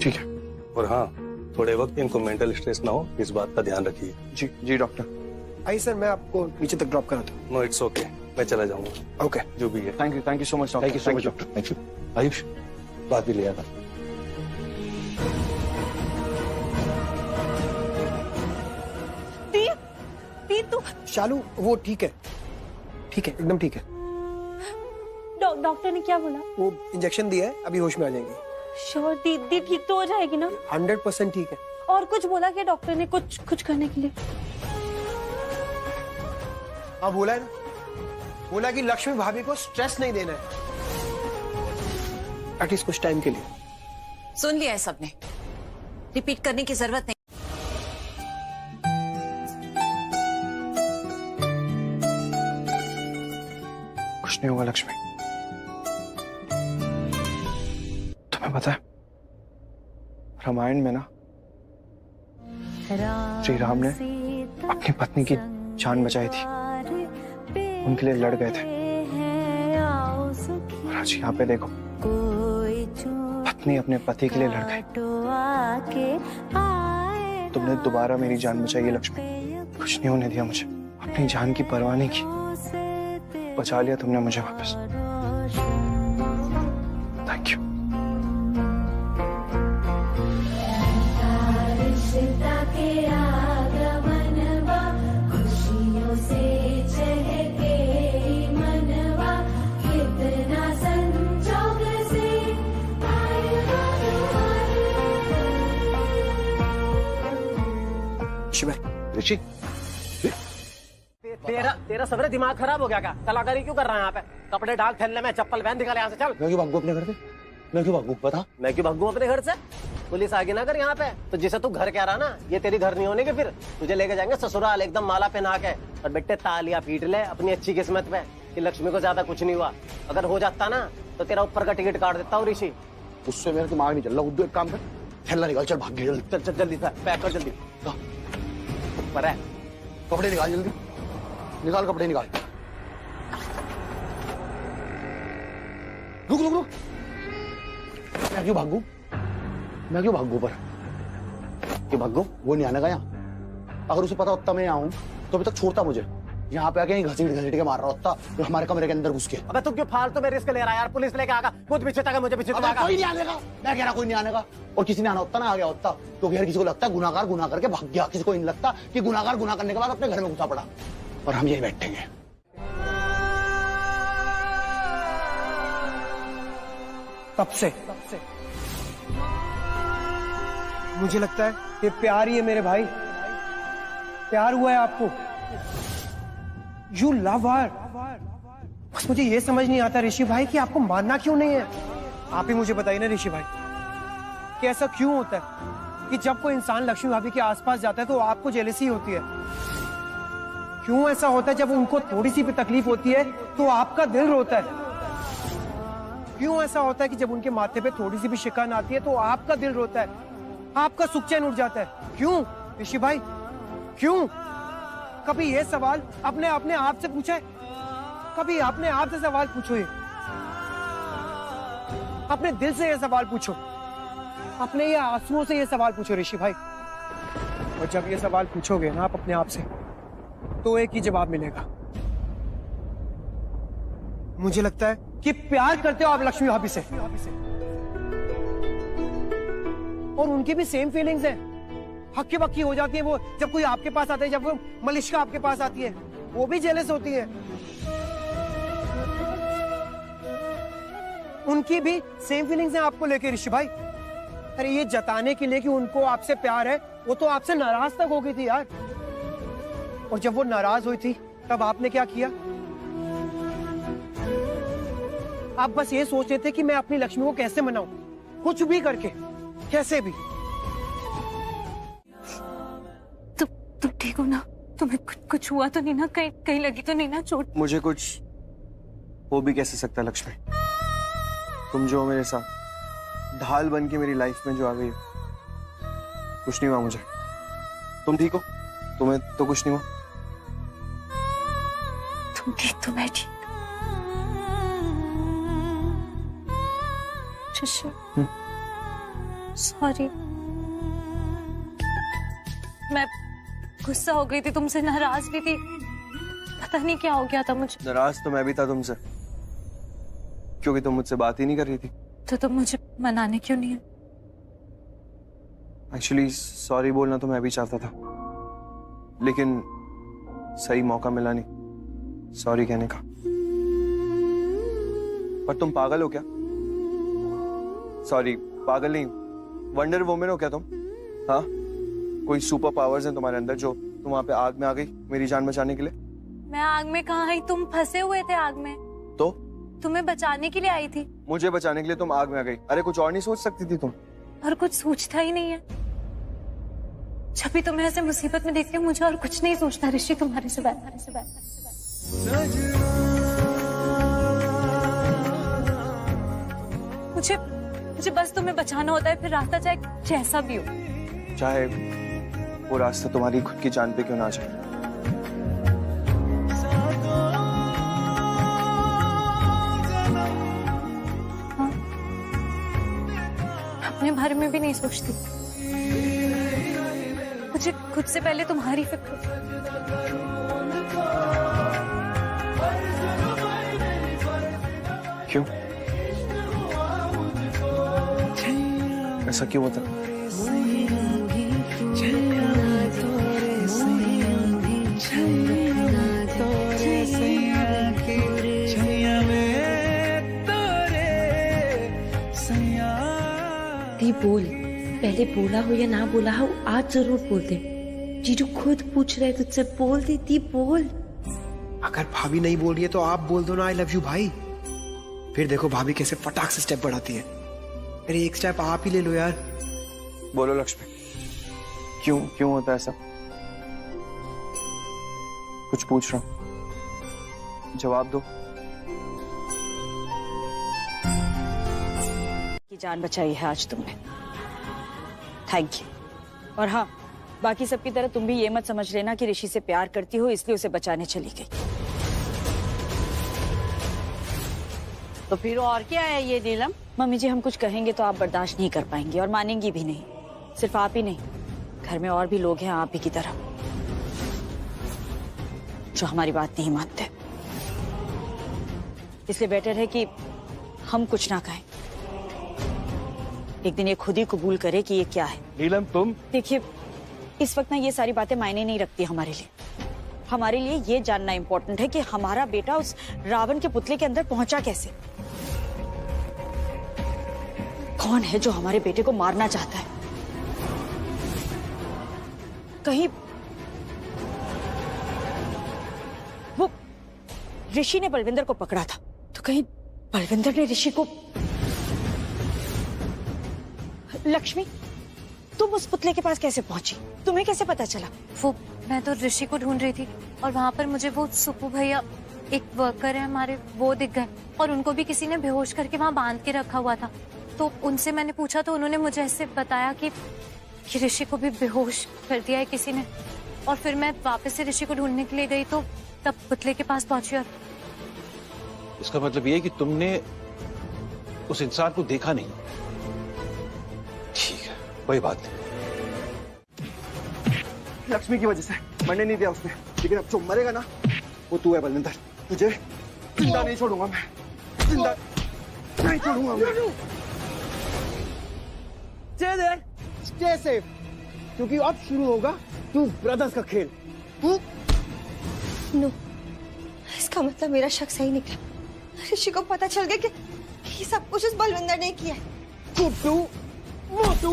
ठीक है। और हाँ, थोड़े वक्त इनको मेंटल स्ट्रेस ना हो, इस बात का ध्यान रखिए। जी डॉक्टर। आइए सर, मैं आपको नीचे तक ड्रॉप कराता हूँ। नो इट्स ओके, मैं चला जाऊंगा। ओके, जो भी है। Thank you so much doctor. Thank you so much doctor. Thank you. Ayush, बात भी ले आना। तू शालू, वो ठीक है, ठीक है, एकदम ठीक है। डॉक्टर ने क्या बोला? वो इंजेक्शन दिया है, अभी होश में आ जाएंगे। श्योर? दीदी ठीक तो हो जाएगी ना? 100% ठीक है। और कुछ बोला क्या डॉक्टर ने, कुछ करने के लिए? हाँ बोला है ना, बोला कि लक्ष्मी भाभी को स्ट्रेस नहीं देना है, एटलीस्ट कुछ टाइम के लिए। सुन लिया है सबने, रिपीट करने की जरूरत नहीं। कुछ नहीं होगा लक्ष्मी। तुम्हें पता है रामायण में ना श्री राम ने अपनी पत्नी की जान बचाई थी, उनके लिए लड़ गए थे। और आज यहाँ पे देखो, पत्नी अपने पति के लिए लड़ गई। तुमने दोबारा मेरी जान बचाई है लक्ष्मी, कुछ नहीं होने दिया मुझे, अपनी जान की परवाह नहीं की, बचा लिया तुमने मुझे वापस। Thank you. ऋषि भाई, ऋषि तेरा सवेरे दिमाग खराब हो गया क्या? कलाकारी क्यों कर रहा है यहाँ पे? कपड़े डाल थैले में, चप्पल पहन, निकल यहाँ से चल। मैं क्यों भागू अपने घर से? मैं क्यों भागू बता? मैं क्यों भागू अपने घर से? पुलिस आगे ना कर यहाँ पे। तो जिसे तू घर कह रहा ना, ये तेरी घर नहीं होने के, फिर तुझे लेके जाएंगे ससुराल एकदम माला पहना के। और बेटे तालियां पीट ले अपनी अच्छी किस्मत पे कि लक्ष्मी को ज्यादा कुछ नहीं हुआ। अगर हो जाता ना तो तेरा ऊपर का टिकट काट देता हूँ ऋषि। उससे मेरा दिमाग नहीं चल रहा। उद्योग एक काम कर, थैला निकाल, चल भाग गया। चल चल जल्दी से पैक कर, जल्दी ऊपर है। कपड़े निकाल, जल्दी निकाल, कपड़े निकाल। रुक रुक रुक, मैं क्यों भागू? मैं क्यों भागू? पर क्यों भागू? वो नहीं आने का यहाँ। अगर उसे पता होता मैं यहाँ हूँ तो अभी तक छोड़ता मुझे। यहाँ पे आके घसीट घसीट के मार रहा होता तो हमारे कमरे के अंदर घुस के। अबे तू क्यों फालतू में रिस्क ले रहा है यार? पुलिस लेके आगा, खुद पीछे तक मुझे पीछे आगा। कोई नहीं आने का, मैं कह रहा कोई नहीं आने का। और किसी ने आना होता ना, आ गया होता। क्योंकि हर किसी को लगता है गुनाहगार गुनाह करके भाग गया, किसी को नहीं लगता कि गुनाहगार गुनाह करने के बाद अपने घर में घुसा पड़ा। और हम यही बैठेंगे। तब से मुझे लगता है ये प्यार ही है मेरे भाई। प्यार हुआ है आपको। यू लव हर। बस मुझे ये समझ नहीं आता ऋषि भाई कि आपको मानना क्यों नहीं है। आप ही मुझे बताइए ना ऋषि भाई कि ऐसा क्यों होता है कि जब कोई इंसान लक्ष्मी भाभी के आसपास जाता है तो आपको जेलसी होती है? क्यों ऐसा होता है जब उनको थोड़ी सी भी तकलीफ होती है तो आपका दिल रोता है? क्यों ऐसा होता है कि जब उनके माथे पे थोड़ी सी भी शिकन आती है तो आपका दिल रोता है, आपका सुख चैन उठ जाता है? क्यों ऋषि भाई, क्यों? कभी ये सवाल अपने आप से पूछा है? कभी अपने आप से सवाल पूछो, ये अपने दिल से ये सवाल पूछो, अपने ये आंसुओं से ये सवाल पूछो ऋषि भाई। और जब ये सवाल पूछोगे ना आप अपने आप से तो एक ही जवाब मिलेगा। मुझे लगता है कि प्यार करते हो आप लक्ष्मी भाभी से, और उनकी भी सेम फीलिंग्स है। हक्की बक्की हो जाती है वो जब कोई आपके पास आता है, जब वो मलिश्का आपके पास आती है वो भी जेलस होती है। उनकी भी सेम फीलिंग्स हैं आपको लेके ऋषि भाई। अरे ये जताने के लिए कि उनको आपसे प्यार है, वो तो आपसे नाराज तक हो गई थी यार। और जब वो नाराज हुई थी तब आपने क्या किया? आप बस ये सोच रहे थे कि मैं अपनी लक्ष्मी को कैसे मनाऊं, कुछ भी करके, कैसे भी। तुम ठीक हो ना? तुम्हें कुछ हुआ तो नहीं ना? कहीं लगी तो नहीं ना चोट? मुझे कुछ हो भी कैसे सकता लक्ष्मी? तुम जो मेरे साथ ढाल बन के मेरी लाइफ में जो आ गई, कुछ नहीं हुआ मुझे। तुम ठीक हो? तुम्हें तो कुछ नहीं हुआ? तुम ठीक तो मैं ठीक। सॉरी, मैं गुस्सा हो गई थी तुमसे, नाराज भी थी, पता नहीं क्या हो गया था मुझे। नाराज तो मैं भी था तुमसे, क्योंकि तुम मुझसे बात ही नहीं कर रही थी। तो तुम मुझे मनाने क्यों नहीं है? एक्चुअली सॉरी बोलना तो मैं भी चाहता था, लेकिन सही मौका मिला नहीं सॉरी कहने का। पर तुम पागल हो क्या? सॉरी, पागल नहीं, वंडर वुमन हो क्या तुम? हाँ, कोई सुपर पावर्स हैं तुम्हारे अंदर जो तुम वहां पे आग में आ गई मेरी जान बचाने के लिए? मैं आग में कहाँ आई? तुम फंसे हुए थे आग में, तो तुम्हें बचाने के लिए आई थी। मुझे बचाने के लिए तुम आग में आ गई? अरे कुछ और नहीं सोच सकती थी तुम? और कुछ सोचता ही नहीं है। जब भी तुम्हें ऐसे मुसीबत में देखती हूँ मुझे और कुछ नहीं सोचता ऋषि, तुम्हारे सिवाय। मुझे बस तुम्हें बचाना होता है, फिर रास्ता चाहे जैसा भी हो। चाहे वो रास्ता तुम्हारी खुद की जान पे क्यों ना जाए। हाँ, अपने बारे में भी नहीं सोचती, मुझे खुद से पहले तुम्हारी फिक्र। क्यों? ऐसा क्यों होता? बोल, पहले बोला हो या ना बोला हो, आज जरूर बोल दे। जीजू खुद पूछ रहे तुझसे, बोल देती, बोल। अगर भाभी नहीं बोल रही है तो आप बोल दो ना आई लव यू भाई। फिर देखो भाभी कैसे फटाक से स्टेप बढ़ाती है। अरे एक स्टेप आप ही ले लो यार। बोलो लक्ष्मी, क्यों होता है ऐसा? कुछ पूछ रहा हूं, जवाब दो। की जान बचाई है आज तुमने, थैंक यू। और हाँ, बाकी सबकी तरह तुम भी ये मत समझ लेना कि ऋषि से प्यार करती हो इसलिए उसे बचाने चली गई। तो फिर और क्या है ये नीलम? मम्मी जी, हम कुछ कहेंगे तो आप बर्दाश्त नहीं कर पाएंगी और मानेंगी भी नहीं। सिर्फ आप ही नहीं, घर में और भी लोग हैं आप ही की तरह जो हमारी बात नहीं मानते। इसलिए बेटर है कि हम कुछ ना कहें। एक दिन ये खुद ही कबूल करे कि ये क्या है। नीलम तुम देखिए, इस वक्त ना ये सारी बातें मायने नहीं रखती हमारे लिए। हमारे लिए ये जानना इम्पोर्टेंट है कि हमारा बेटा उस रावण के पुतले के अंदर पहुंचा कैसे। कौन है जो हमारे बेटे को मारना चाहता है? कहीं वो ऋषि ने बलविंदर को पकड़ा था, तो कहीं बलविंदर ने ऋषि को। लक्ष्मी, तुम उस पुतले के पास कैसे पहुंची? तुम्हें कैसे पता चला? वो मैं तो ऋषि को ढूंढ रही थी और वहाँ पर मुझे वो सुप्पू भैया, एक वर्कर है हमारे, वो दिख गए और उनको भी किसी ने बेहोश करके वहाँ बांध के रखा हुआ था। तो उनसे मैंने पूछा तो उन्होंने मुझे ऐसे बताया कि ऋषि को भी बेहोश कर दिया है किसी ने। और फिर मैं वापस से ऋषि को ढूंढने के लिए गई तो तब पुतले के पास पहुंची। और इसका मतलब ये है कि तुमने उस इंसान को देखा नहीं। ठीक है, कोई बात नहीं। लक्ष्मी की वजह से मरने नहीं दिया उसने, लेकिन अब जो मरेगा ना वो तू है बलविंदर। तुझे जिंदा नहीं छोड़ूंगा मैं, जिंदा नहीं छोड़ूंगा मैं। स्टे सेफ, क्योंकि अब शुरू होगा टू ब्रदर्स का खेल। नो, इसका मतलब मेरा शक सही निकला। ऋषि को पता चल गया कि ये सब कुछ उस बलविंदर ने किया है। गुड्डू, मोटू,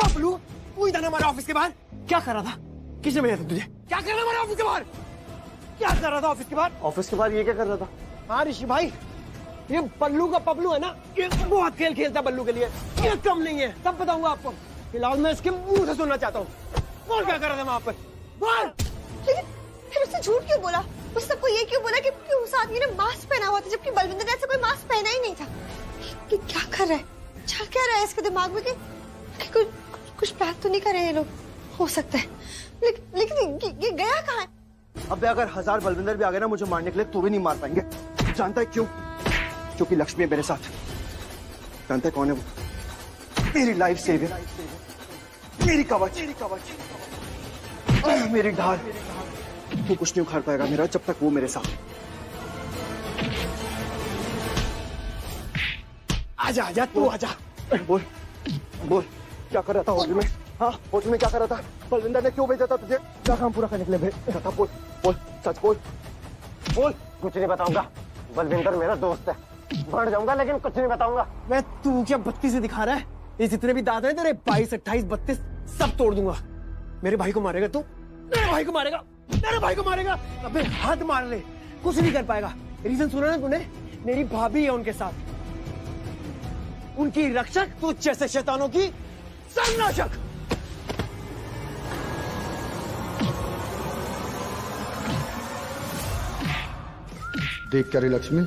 बबलू, वो इधर हमारे ऑफिस के बाहर क्या कर रहा था? किसने भेजा था तुझे? क्या कर रहा था हमारे ऑफिस के बाहर? क्या कर रहा था ऑफिस के बाहर? ऑफिस के बाहर ये क्या कर रहा था? हाँ ऋषि भाई, ये बल्लू का पबलू है ना, ये बहुत खेल खेलता है बल्लू के लिए, ये कम नहीं है, सब बताऊंगा आपको। फिलहाल मैं इसके मुंह से सुनना चाहता हूँ। बोल क्या कर रहा था वहाँ पर, बोल। लेकिन फिर उसने झूठ क्यों बोला? उस सबको ये क्यों बोला कि उस आदमी ने मास्क पहना हुआ था, जबकि बलविंदर ने ऐसा कोई मास्क पहना ही नहीं था? कि क्या कर रहा है, चल क्या रहा है इसके दिमाग में कि कुछ प्लान तो नहीं कर रहे ये लोग? हो सकता है, लेकिन ये गया कहाँ है? अब अगर 1000 बलविंदर भी आ गए ना मुझे मारने के लिए तो भी नहीं मार पाएंगे। जानता है क्यों? क्योंकि लक्ष्मी है मेरे साथ। जानता है कौन है वो? मेरी लाइफ सेवियर, मेरी कवच, मेरी ढाल। वो कुछ नहीं उखाड़ पाएगा मेरा जब तक वो मेरे साथ। आजा आजा, तू आजा। बोल क्या कर रहा था होटल में? हाँ, होटल में क्या कर रहा था? बलविंदर ने क्यों भेजा था तुझे? क्या काम पूरा करने के लिए भेजा था? बोल सच बोल। कुछ नहीं बताऊंगा, बलविंदर मेरा दोस्त है, मर जाऊंगा लेकिन कुछ नहीं बताऊंगा। मैं तू क्या 32 दिखा रहा है? ये जितने भी दांत हैं तेरे 22, 28, 32 सब तोड़ दूंगा। मेरे भाई को मारेगा तू? मेरे भाई को मारेगा? अबे हाथ मार ले, कुछ नहीं कर पाएगा। रीजन सुना ना तूने? मेरी भाभी है उनके साथ, उनकी रक्षक, तू जैसे शैतानों की सर्वनाशक। देख क्या रे लक्ष्मी,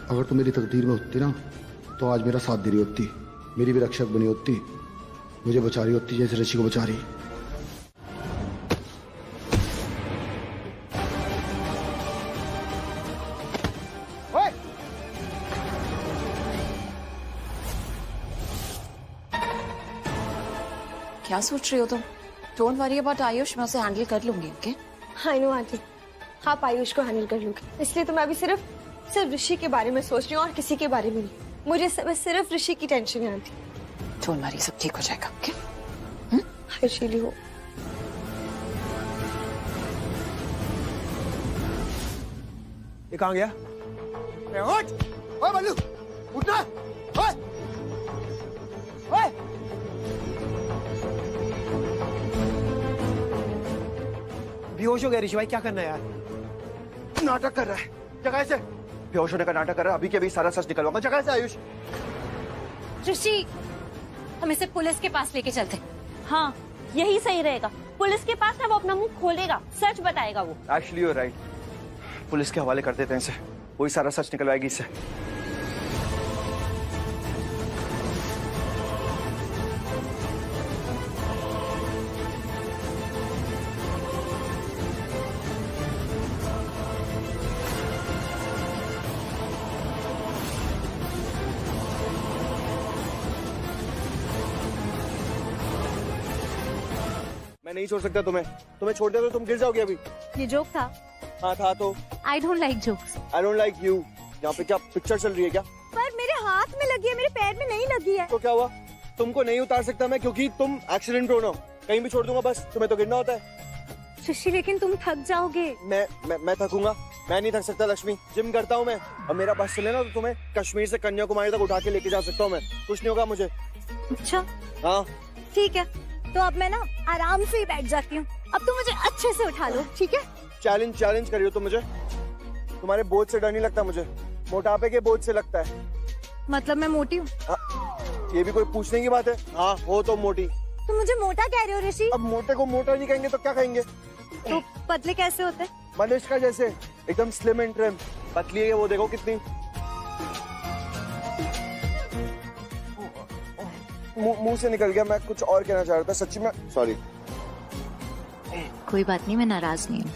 अगर तू मेरी तकदीर में होती ना तो आज मेरा साथ दे रही होती, मेरी भी रक्षक बनी होती, मुझे बचा रही होती जैसे ऋषि को बचा रही। क्या सोच रही हो तुम? डोंट वरी अबाउट आयुष, मैं उसे हैंडल कर लूंगी। ओके? आई नो आंटी, आप आयुष को हैंडल कर लूंगी। इसलिए तो मैं अभी सिर्फ ऋषि के बारे में सोच रही हूँ और किसी के बारे में नहीं। मुझे सिर्फ ऋषि की टेंशन है आंटी। डोंट वरी, सब ठीक हो जाएगा। ओके? आयुष ही हो। ये कहाँ गया? उठ! ओए बल्लू, उठना! ओए! ओए! बेहोश हो गया ऋषि भाई, क्या करना है यार? नाटक कर रहा है, जगह से बेहोश होने का नाटक कर रहा है। अभी के अभी सारा सच निकलवाऊंगा, जगह से। आयुष, ऋषि, हम इसे पुलिस के पास लेके चलते। हाँ, यही सही रहेगा। पुलिस के पास ना वो अपना मुंह खोलेगा, सच बताएगा वो। Actually you are right, police के हवाले कर देते हैं इसे, वही सारा सच निकलवाएगी इससे। मैं नहीं छोड़ सकता तुम्हें, तुम्हें छोड़ दे तो तुम गिर जाओगे अभी। ये जोक था? हाँ था तो। I don't like jokes. I don't like you. यहाँ पे क्या पिक्चर चल रही है क्या? पर मेरे हाथ में लगी है, मेरे पैर में नहीं लगी है। तो क्या हुआ? तुमको नहीं उतार सकता मैं, क्योंकि तुम एक्सीडेंट प्रोन हो। कहीं भी छोड़ दूंगा बस, तुम्हें तो गिरना होता है। ऋषि लेकिन तुम थक जाओगे। मैं थकूंगा? मैं नहीं थक सकता लक्ष्मी, जिम करता हूँ मैं। और मेरा बस चले ना तो तुम्हें कश्मीर से कन्याकुमारी तक उठा के लेके जा सकता हूँ मैं, कुछ नहीं होगा मुझे। अच्छा हाँ ठीक है, तो अब मैं ना आराम से ही बैठ जाती हूँ। अब तुम मुझे अच्छे से उठा लो, ठीक है? चैलेंज कर रही हो तुम मुझे? तुम्हारे बोझ से डर नहीं लगता मुझे, मोटापे के बोझ से लगता है। मतलब मैं मोटी हूँ? ये भी कोई पूछने की बात है? हाँ हो तो मोटी। तुम मुझे मोटा कह रहे हो ऋषि? अब मोटे को मोटा नहीं कहेंगे तो क्या कहेंगे? तो पतले कैसे होते? मनुष्का जैसे, एकदम स्लिम एंड ट्रिम। पतली है वो, देखो कितनी। मुंह से निकल गया, मैं कुछ और कहना चाह रहा था सच्ची में, सॉरी। कोई बात नहीं, मैं नाराज नहीं हूँ।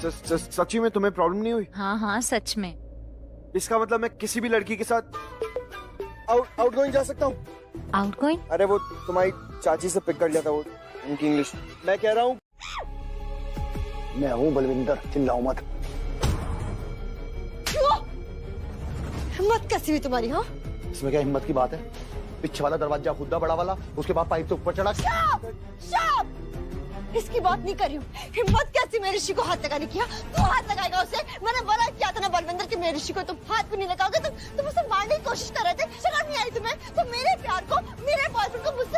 सच्ची में तुम्हें प्रॉब्लम नहीं हुई? हाँ हाँ सच में। इसका मतलब मैं किसी भी लड़की के साथ आउटगोइंग जा सकता हूँ? आउटगोइंग? अरे वो तुम्हारी चाची से पिक कर लिया था वो, उनकी इंग्लिश। मैं कह रहा हूँ मैं हूँ बलविंदर, चिल्लाओ मत। हिम्मत कैसी हुई तुम्हारी? हाँ, इसमें क्या हिम्मत की बात है? पीछे वाला दरवाजा खुदा बड़ा वाला, उसके बाद पाइप से ऊपर चढ़ा। इसकी बात नहीं कर रही हूँ। हिम्मत कैसी मेरे ऋषि को हाथ लगाने की? तू हाथ लगाएगा उसे? मैंने बड़ा किया था ना बलविंदर कि मेरे ऋषि को तुम हाथ भी नहीं लगाओगे। तुम उसे मारने की कोशिश कर रहे थे, शर्म नहीं आई तुम्हें? तुम मेरे प्यार को, मेरे बॉयफ्रेंड को मुझसे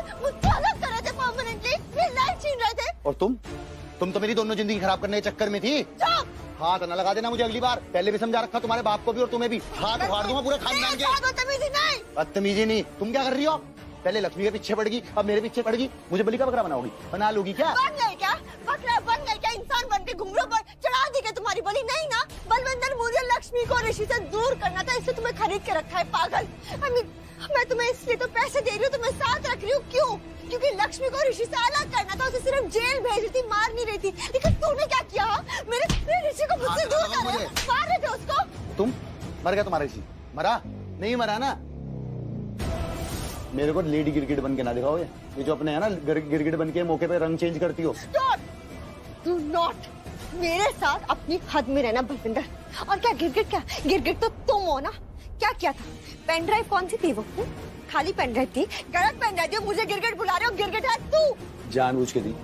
अलग कर रहे थे परमानेंटली, मेरी लाइफ छीन रहे थे। और तुम तो मेरी दोनों जिंदगी खराब करने के चक्कर में थी। हाथ न लगा देना मुझे अगली बार, पहले भी समझा रखा तुम्हारे बाप को भी और तुम्हें भी। हाथ उखाड़ दूंगा पूरे खानदान के। बदतमीजी नहीं, तुम क्या कर रही हो? पहले लक्ष्मी के पीछे पड़गी, अब मेरे पीछे पड़गी। मुझे बलि का बकरा बनाओगी? बना लोगी क्या? बन गए क्या? बकरा बन गए क्या? इंसान बन के घुंघरू पर चढ़ा दी क्या तुम्हारी बलि? नहीं ना बलविंदर, मुझे लक्ष्मी को ऋषि से दूर करना था, इसलिए तुम्हें खरीद के रखा है पागल। मैं तुम्हें इसलिए तो पैसे दे रही हूँ, तुम्हें साथ रख रही हूँ। क्यों? क्योंकि लक्ष्मी को ऋषि से अलग करना था, उसे सिर्फ जेल भेज रही थी, मार नहीं रही थी। लेकिन तूने क्या किया? मेरे ऋषि को मुझसे दूर कर रहे, मार रहे थे उसको। तुम मर गया? तुम्हारा ऋषि मरा नहीं? मरा ना? मेरे को लेडी गिरगिट बन के ना दिखाओ। ये जो अपने है ना गिरगिट बन के मौके पे रंग चेंज करती हो। Do not मेरे साथ अपनी हद में रहना बलविंदर। और क्या गिरगिट? क्या गिरगिट तो तुम हो ना? क्या किया था? पेन ड्राइव कौन सी थी वो? खाली पेन ड्राइव थी, गलत पेन ड्राइव थी। मुझे गिरगिट बुला रहे हो? गिरगिट है तू। जानबूझ के थी,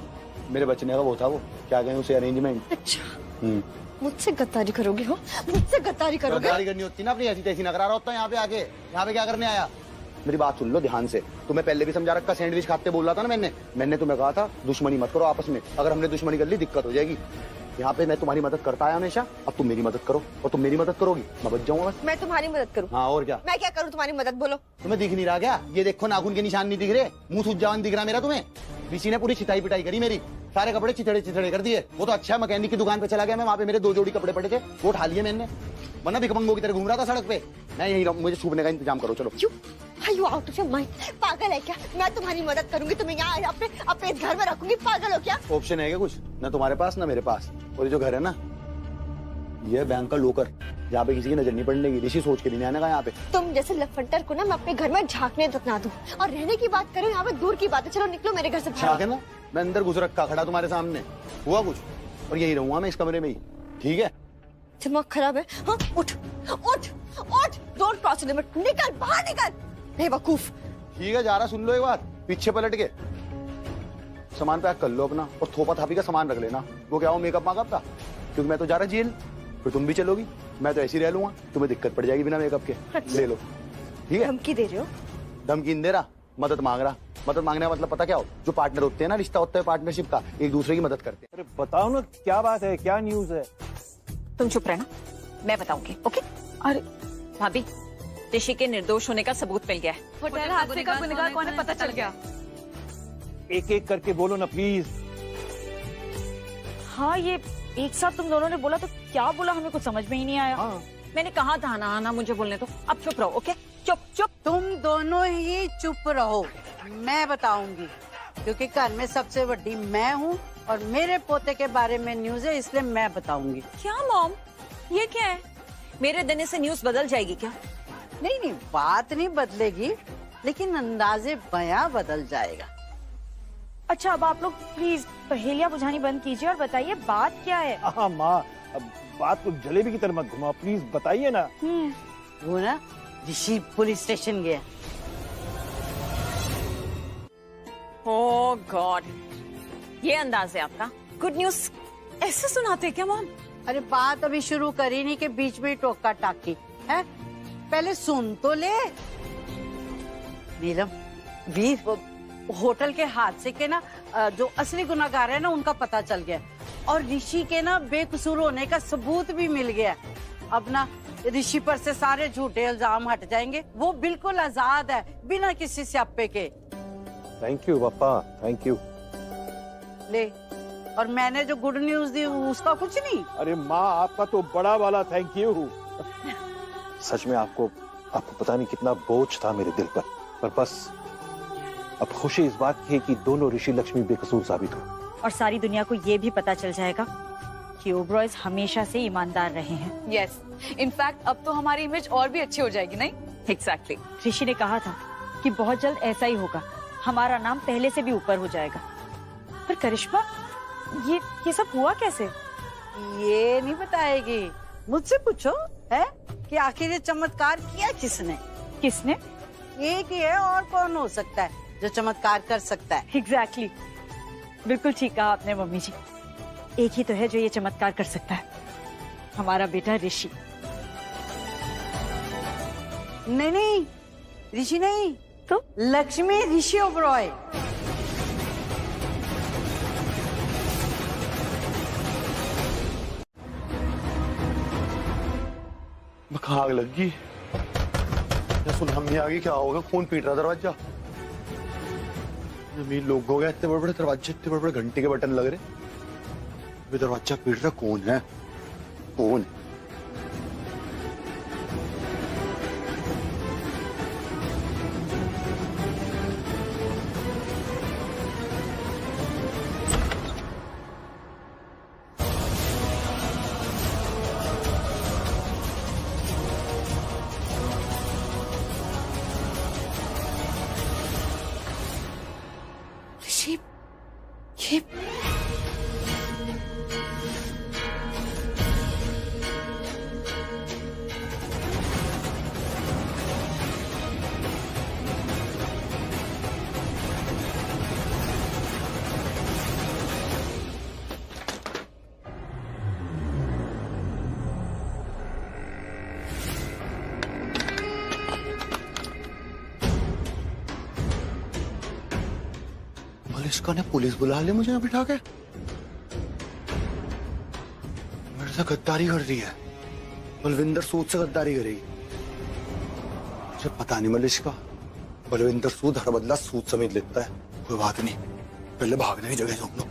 मेरे बचने का वो था। वो क्या कहें उसे, अरेंजमेंट। अच्छा, मुझसे गद्दारी करोगे? हो मुझसे गद्दारी करोगे? गद्दारी करनी होती ना अपनी ऐसी तैसी नकरा रहा होता है यहाँ पे आके। यहाँ पे क्या करने आया? मेरी बात सुन लो ध्यान से। तुम्हें पहले भी समझा रखा, सैंडविच खाते बोल रहा था ना मैंने तुम्हें कहा था दुश्मनी मत करो आपस में। अगर हमने दुश्मनी कर ली दिक्कत हो जाएगी। यहाँ पे मैं तुम्हारी मदद करता आया हमेशा, अब तुम मेरी मदद करो। और तुम मेरी मदद करोगी, मैं बच जाऊंगा बस। मैं तुम्हारी मदद करूँ? हाँ और क्या? मैं क्या करूँ तुम्हारी मदद? बोलो। तुम्हें दिख नहीं रहा क्या? ये देखो नाखून के निशान नहीं दिख रहे, मुंह सूज जवान दिख रहा मेरा तुम्हें। ऋषि ने पूरी छिटाई पिटाई करी मेरी, सारे कपड़े चिथड़े कर दिए। वो तो अच्छा मैकेनिक की दुकान पे चला गया मैं, वहाँ पे मेरे 2 जोड़ी कपड़े पड़े थे, वो उठा लिए मैंने। वरना भिखमंगों की तरह घूम रहा था सड़क पे। मैं यही रहूं, मुझे छूने का इंतजाम करो। चलो। You out of your mind? पागल है क्या? मैं तुम्हारी मदद करूंगी, तुम्हें यहाँ अपने इस घर में रखूंगी। पागल हो क्या? ऑप्शन है क्या कुछ? ना तुम्हारे पास ना मेरे पास। और ये जो घर है ना, ये बैंक का लोकर, जहाँ पे किसी की नजर नहीं पड़ने की। ऋषि सोच के नहीं आने का यहाँ पे। तुम जैसे लफंटर को ना मैं अपने घर में झांकने तक ना दूं। और रहने की बात करो यहाँ पे दूर की बात है। चलो निकलो मेरे घर से बाहर। ना मैं अंदर घुस रखा खड़ा तुम्हारे सामने, हुआ कुछ? और यही रहूंगा मैं इस कमरे में ही, ठीक है? दिमाग खराब है? हाँ उठ उठ उठ, डोंट क्रॉस द लिमिट। निकल बाहर, निकल बेवकूफ। ठीक है जा रहा, सुन लो एक बात, पीछे पलट के सामान पैक कर लो अपना, और थोपा थापी का सामान रख लेना। वो क्या हो, मेकअप माकअप का? क्योंकि मैं तो जा रहा जेल, फिर तुम भी चलोगी, मैं तो ऐसी रह लूंगा, तुम्हें दिक्कत पड़ जाएगी बिना मेकअप के। ले लो। ठीक है? धमकी दे रहे हो? धमकी नहीं दे रहा, मदद मांग रहा। मदद मांगने का मतलब पता क्या हो? जो पार्टनर होते हैं ना, रिश्ता होता है पार्टनरशिप का, एक दूसरे की मदद करते हैं। अरे बताओ ना क्या बात है, क्या न्यूज है? तुम चुप रहना, मैं बताऊंगी। ओके? अरे भाभी, ऋषि के निर्दोष होने का सबूत मिल गया है। होटल हादसे का गुनहगार कौन है पता चल गया। एक एक करके बोलो ना प्लीज। हाँ, ये एक साथ तुम दोनों ने बोला तो क्या बोला, हमें कुछ समझ में ही नहीं आया। हाँ। मैंने कहा था ना मुझे बोलने तो। अब चुप रहो। ओके? चुप चुप। तुम दोनों ही चुप रहो, मैं बताऊंगी, क्योंकि घर में सबसे बड़ी मैं हूँ और मेरे पोते के बारे में न्यूज है, इसलिए मैं बताऊंगी। क्या मॉम, ये क्या है? मेरे देने से न्यूज बदल जाएगी क्या? नहीं, बात नहीं बदलेगी, लेकिन अंदाजे बयां बदल जाएगा। अच्छा, अब आप लोग प्लीज पहेलियां बुझानी बंद कीजिए और बताइए बात क्या है। हाँ माँ, अब बात को जलेबी की तरह मत घुमाओ, प्लीज बताइए ना। वो ना ऋषि पुलिस स्टेशन गया। ओह गॉड, ये अंदाज है आपका? गुड न्यूज ऐसे सुनाते क्या मॉम? अरे बात अभी शुरू करी नहीं कि बीच में ही टोका टाकी है, पहले सुन तो ले। नीलम, वीर, वो होटल के हादसे के ना जो असली गुनाहगार है ना, उनका पता चल गया और ऋषि के ना बेकसूर होने का सबूत भी मिल गया। अब ना ऋषि पर से सारे झूठे इल्जाम हट जाएंगे, वो बिल्कुल आजाद है बिना किसी स्यापे के। थैंक यू पापा, थैंक यू। ले, और मैंने जो गुड न्यूज दी उसका कुछ नहीं। अरे माँ, आपका तो बड़ा वाला थैंक यू। सच में आपको पता नहीं कितना बोझ था मेरे दिल पर बस अब खुशी इस बात की है कि दोनों ऋषि लक्ष्मी बेकसूर साबित हो। और सारी दुनिया को ये भी पता चल जाएगा कि ओबरॉयज हमेशा से ईमानदार रहे हैं। यस, इनफैक्ट अब तो हमारी इमेज और भी अच्छी हो जाएगी, नहीं? एग्जैक्टली। ऋषि ने कहा था कि बहुत जल्द ऐसा ही होगा, हमारा नाम पहले से भी ऊपर हो जाएगा। पर करिश्मा, ये सब हुआ कैसे? ये नहीं बताएगी, मुझसे पूछो है कि आखिर ये चमत्कार किया किसने? किसने? एक ही है, और कौन हो सकता है जो चमत्कार कर सकता है? एग्जैक्टली, बिल्कुल ठीक कहा आपने मम्मी जी। एक ही तो है जो ये चमत्कार कर सकता है, हमारा बेटा ऋषि। नहीं, ऋषि नहीं तो लक्ष्मी ऋषि ओबरॉय। आग लग गई, सुनामी आ गई, क्या होगा? कौन पीट रहा दरवाजा? जमीन लोग हो गया, इतने बड़े बड़े दरवाजे, इतने बड़े बड़े घंटे के बटन लग रहे। अभी दरवाजा पीट रहा कौन है? कौन? ये मलिष्का ने पुलिस बुला ली मुझे बिठा के, मेरे से गद्दारी कर रही है। बलविंदर सूद से गद्दारी करेगी, मुझे पता नहीं मलिष्का। बलविंदर सूद हर बदला सूद समेत लेता है। कोई बात नहीं, पहले भागने की जगह ढूंढ लो।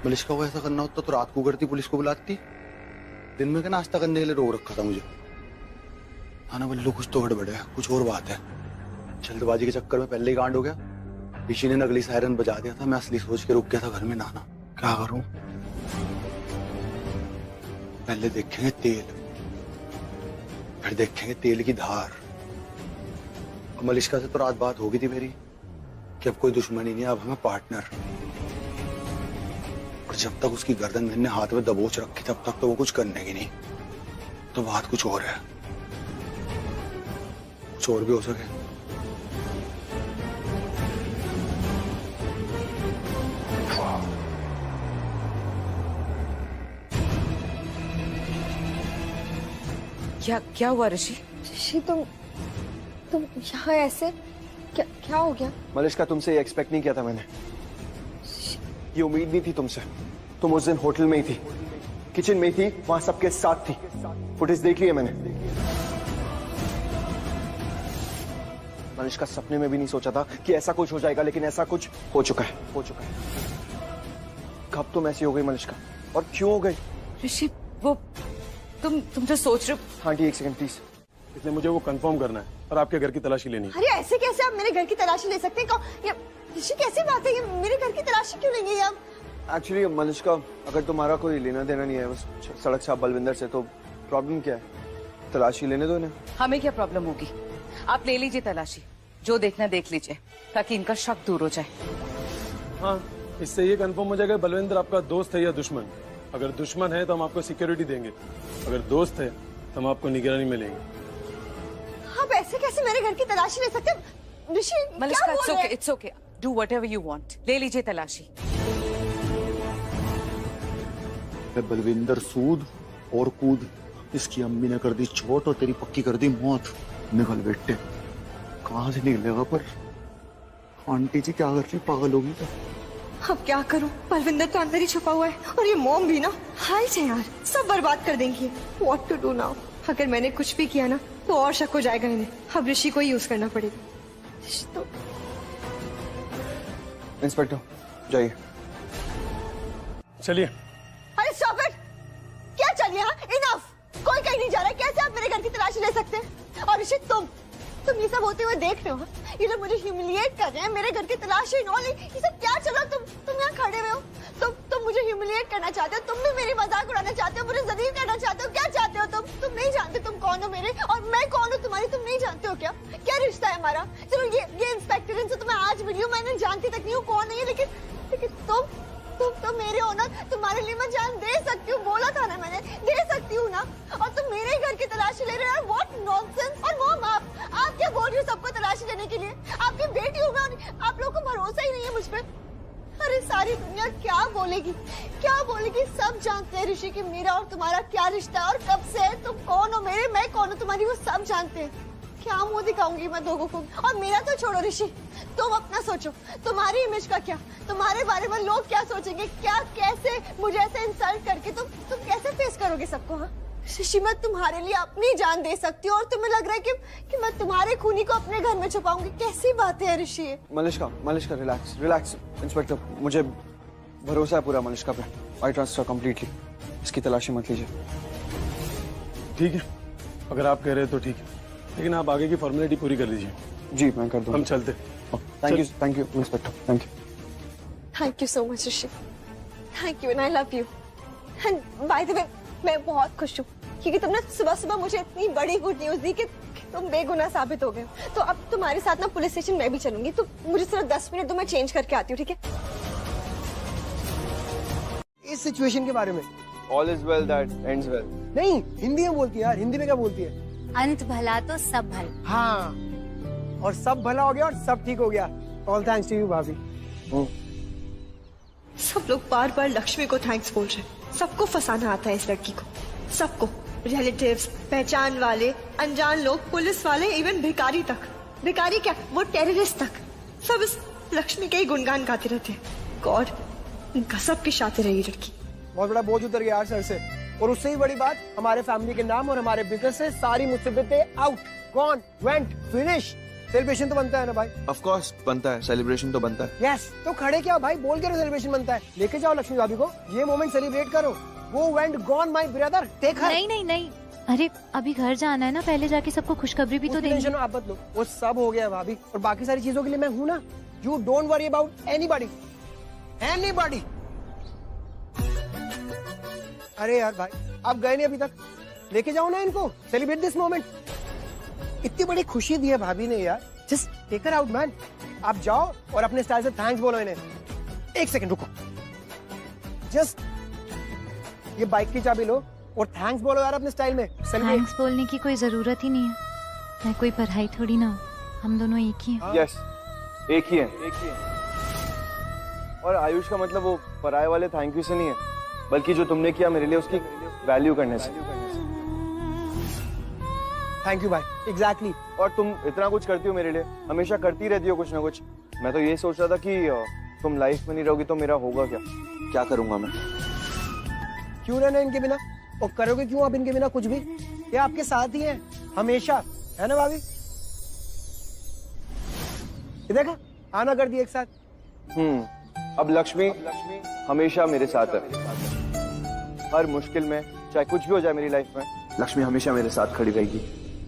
मलिष्का को ऐसा करना होता तो रात को करती, पुलिस को बुलाती। दिन में क्या नाश्ता करने के लिए रोक रखा था मुझे। खाना बल्लू कुछ तो गड़बड़ है, कुछ और बात है। जल्दबाजी के चक्कर में पहले ही कांड हो गया। ऋषि ने नकली सायरन बजा दिया था, मैं असली सोच के रुक गया था घर में नहाना। क्या करूं? पहले देखेंगे तेल, फिर देखेंगे तेल की धार। मलिष्का से तो रात बात हो गई थी मेरी कि अब कोई दुश्मनी नहीं है, अब हमें पार्टनर। और जब तक उसकी गर्दन मैंने हाथ में दबोच रखी तब तक तो वो कुछ करने की नहीं। तो बात कुछ और है, कुछ और भी हो सके। क्या हुआ ऋषि? ऋषि तुम यहाँ ऐसे क्या हो गया? मलिश्का, तुमसे ये एक्सपेक्ट नहीं किया था मैंने, ये उम्मीद नहीं थी तुमसे। तुम उस दिन होटल में ही थी, किचन में थी, वहां सबके साथ थी। फुटेज देख लिया मैंने। मलिश्का, सपने में भी नहीं सोचा था कि ऐसा कुछ हो जाएगा, लेकिन ऐसा कुछ हो चुका है। कब तुम ऐसी हो गई मलिश्का, और क्यों हो गई? ऋषि, वो तुम जो सोच रहे हो। हाँ, एक सेकंड प्लीज। इसलिए मुझे वो कंफर्म करना है और आपके घर की तलाशी लेनी है। अरे ऐसे कैसे आप मेरे घर की तलाशी ले सकते हैं? ये ऋषि कैसी बात है? ये मेरे घर की तलाशी क्यों लेंगे आप? एक्चुअली मलिश्का, अगर तुम्हारा कोई लेना देना नहीं है उस सड़क साहब बलविंदर से, तो प्रॉब्लम क्या है? तलाशी लेने दो इन्हें। हमें क्या प्रॉब्लम होगी? आप ले लीजिए तलाशी, जो देखना देख लीजिए, ताकि इनका शक दूर हो जाए। हाँ, इससे ये कंफर्म हो जाएगा बलविंदर आपका दोस्त है या दुश्मन। अगर दुश्मन है तो हम आपको सिक्योरिटी देंगे, अगर दोस्त है तो हम आपको निगरानी में लेंगे। आप ऐसे कैसे मेरे घर की तलाशी ले सकते हैं? Rishi, Malishka, it's okay, do whatever you want, ले लीजिए तलाशी। बलविंदर सूद और कूद, इसकी अम्मी ने कर दी चोट और तेरी पक्की कर दी मौत। निकल बेटे, कहाँ से निकलेगा? पर आंटी जी क्या कर रही, पागल होगी क्या? अब क्या करूं? बलविंदर तो अंदर ही छुपा हुआ है, और ये मॉम भी ना हाय से यार सब बर्बाद कर देंगी। What to do now? अगर मैंने कुछ भी किया ना तो और शक हो जाएगा इन्हें। अब ऋषि को ही यूज करना पड़ेगा। तो इंस्पेक्टर जाइए। चलिए। अरे स्टॉप इट! क्या चलिए? इनफ! कोई कहीं नहीं जा रहा है। कैसे आप मेरे घर की तलाशी ले सकते हैं? और ऋषि, तुम ये सब होते हुए देख रहे हो? ये लोग मुझे ह्यूमिलिएट कर रहे हैं, मेरे घर की तलाशी नॉल। ये सब क्या चल रहा? तुम यहाँ खड़े हुए हो, तुम मुझे ह्यूमिलिएट करना चाहते हो, तुम भी मेरी मजाक उड़ाना चाहते हो, मुझे जलील करना चाहते हो। क्या चाहते हो तुम नहीं जानते तुम कौन हो मेरे, और मैं कौन हूँ तुम्हारी? तुम नहीं जानते हो क्या रिश्ता है हमारा? चलो ये इंस्पेक्टर, इनसे तो मैं आज मिली हूँ, मैंने जानती तक नहीं हूँ कौन है, लेकिन तुम मेरे हो ना, तुम्हारे लिए मैं जान दे सकती हूँ। बोला था ना मैंने, दे सकती हूँ ना, और तुम मेरे ही घर की तलाशी ले रहे हो? What nonsense! और मॉम, आप क्या बोल रही हो सबको तलाशी लेने के लिए? आपकी बेटी हूँ मैं, और आप लोगों को भरोसा ही नहीं है मुझ पे। अरे सारी दुनिया क्या बोलेगी? सब जानते हैं ऋषि कि मेरा और तुम्हारा क्या रिश्ता है और कब से है। तुम कौन हो मेरे, मैं कौन हूँ तुम्हारी, वो सब जानते हैं। क्या मुंह दिखाऊंगी मैं लोगों को? और मेरा तो छोड़ो ऋषि, तुम अपना सोचो, तुम्हारी इमेज का क्या? तुम्हारे बारे में लोग क्या सोचेंगे? कैसे मुझे ऐसे इंसल्ट करके तुम कैसे फेस करोगे सबको? हाँ ऋषि, मैं तुम्हारे लिए अपनी जान दे सकती हूँ, और तुम्हें लग रहा है कि मैं तुम्हारे खूनी को अपने घर में छुपाऊंगी? कैसी बात है ऋषि? मलिश्का रिलैक्स। इंस्पेक्टर, मुझे भरोसा है पूरा मलिश्का पे। I trust her completely. इसकी तलाशी मत लीजिए। ठीक है, अगर आप कह रहे हैं तो ठीक है, लेकिन आप आगे की फॉर्मेलिटी पूरी कर लीजिए। जी मैं कर दूंगा। हम चलते। Thank you inspector, thank you so much Rishi, thank you, and I love you. And by the way, मैं बहुत खुश हूँ क्योंकि तुमने सुबह मुझे इतनी बड़ी गुड न्यूज दी कि तुम बेगुनाह साबित हो गए। तो अब तुम्हारे साथ ना पुलिस स्टेशन मैं भी चलूंगी, तो मुझे सिर्फ 10 मिनट दो, मैं चेंज करके आती हूँ, ठीक है? इस सिचुएशन के बारे में all is well that ends well. नहीं, हिंदी में बोलती है यार। हिंदी में क्या बोलती है? अंत भला तो सब भला। हाँ, और सब भला हो गया और सब ठीक हो गया। ऑल थैंक्स टू यू भाभी। सब लोग बार बार लक्ष्मी को थैंक्स बोल रहे हैं। सबको फंसाना आता है इस लड़की को, सबको। रिलेटिव्स, पहचान वाले, अनजान लोग, पुलिस वाले, इवन भिखारी तक। भिखारी क्या, वो टेररिस्ट तक, सब इस लक्ष्मी के ही गुणगान गाते रहते हैं। गॉड, गजब की शातिर है ये लड़की। बहुत बड़ा बोझ उतर गया यार सर से, और उससे ही बड़ी बात, हमारे फैमिली के नाम और हमारे बिजनेस से सारी मुसीबतें out, gone, went, finish. Celebration तो बनता है ना भाई? ऑफ कोर्स बनता है, सेलिब्रेशन तो बनता है। यस, तो खड़े क्या भाई, बोल के सेलिब्रेशन बनता है। लेके जाओ लक्ष्मी भाभी को, ये मोमेंट सेलिब्रेट करो। वो went gone my brother, take her. नहीं, अरे अभी घर जाना है ना, पहले जाके सबको खुशखबरी भी तो देंगे। टेंशन आप मत लो, वो सब हो गया भाभी, और बाकी सारी चीजों के लिए मैं हूँ ना। You don't worry about anybody. अरे यार भाई, आप गए नहीं अभी तक, लेके जाओ ना इनको, सेलिब्रेट दिस मोमेंट। इतनी बड़ी खुशी दी है भाभी ने यार, just take her out man. आप जाओ और अपने स्टाइल से थैंक्स बोलो इन्हें। एक सेकंड रुको, जस्ट ये बाइक की चाबी लो और थैंक्स बोलो यार अपने स्टाइल में। थैंक्स बोलने की कोई जरूरत ही नहीं है, मैं कोई पढ़ाई थोड़ी ना, हम दोनों एक ही हैं। यस, एक ही है। और आयुष का मतलब वो पराये वाले थैंक यू से नहीं है, बल्कि जो तुमने किया मेरे लिए उसकी वैल्यू करने से। थैंक यू भाई। एग्जैक्टली। और तुम इतना कुछ करती हो मेरे लिए, हमेशा करती रहती हो कुछ ना कुछ। मैं तो ये सोच रहा था कि तुम लाइफ में नहीं रहोगी तो मेरा होगा क्या करूंगा मैं? क्यों रहना इनके बिना? और करोगे क्यों आप इनके बिना कुछ भी? ये आपके साथ ही हैं हमेशा, है ना भाभी? ये देखा, आना कर दिया एक साथ। अब लक्ष्मी हमेशा मेरे साथ है, हर मुश्किल में, चाहे कुछ भी हो जाए मेरी लाइफ में, लक्ष्मी हमेशा मेरे साथ खड़ी रहेगी।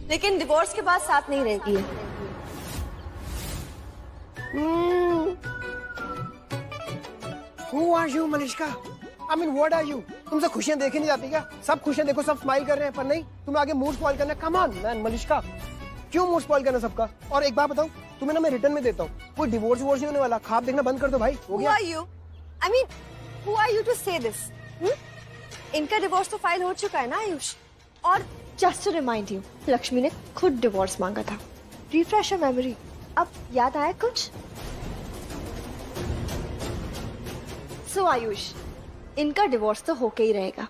लेकिन डिवोर्स के बाद साथ नहीं रहेगी है। Who are you, Malishka? I mean, what are you? तुमसे खुशियां देखी नहीं जाती क्या? सब खुशियां देखो, सब स्माइल कर रहे हैं, पर नहीं, तुम्हें आगे मूड स्पॉइल करना। कम ऑन मैन, मलिष्का, क्यों मूड स्पॉइल करना सबका? और एक बात बताऊं, तुम्हें ना मैं रिटर्न में देता हूँ, कोई डिवोर्स वोर्स नहीं होने वाला। ख्वाब देखना बंद कर दो भाई, हो गया। Who are you? I mean, who are you to say this? इनका डिवोर्स तो फाइल हो चुका है ना आयुष। और just to remind you, Lakshmi ने खुद डिवोर्स मांगा था। रिफ्रेश योर मेमोरी, अब याद आया कुछ? सो आयुष, इनका डिवोर्स तो होके ही रहेगा।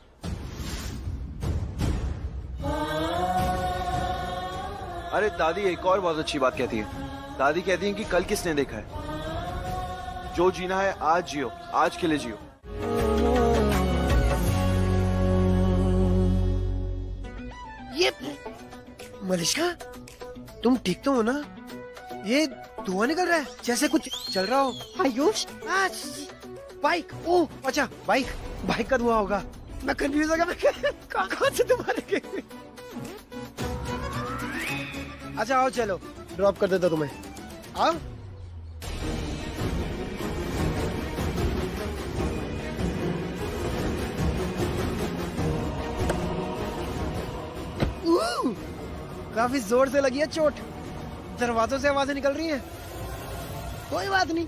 अरे दादी एक और बहुत अच्छी बात कहती है। दादी कहती है कि कल किसने देखा है, जो जीना है आज जियो, आज के लिए जियो। ये मलिष्का, तुम ठीक तो हो ना? ये धुआं निकल रहा है जैसे कुछ चल रहा हो। आयुष, बाइक, ओह अच्छा, बाइक का धुआं होगा। मैं कंफ्यूज हो गया, मैं कहाँ से तुम्हारे। अच्छा आओ, चलो ड्रॉप कर देता तुम्हें, आओ। काफी जोर से लगी है चोट, दरवाजों से आवाजें निकल रही हैं। कोई बात नहीं।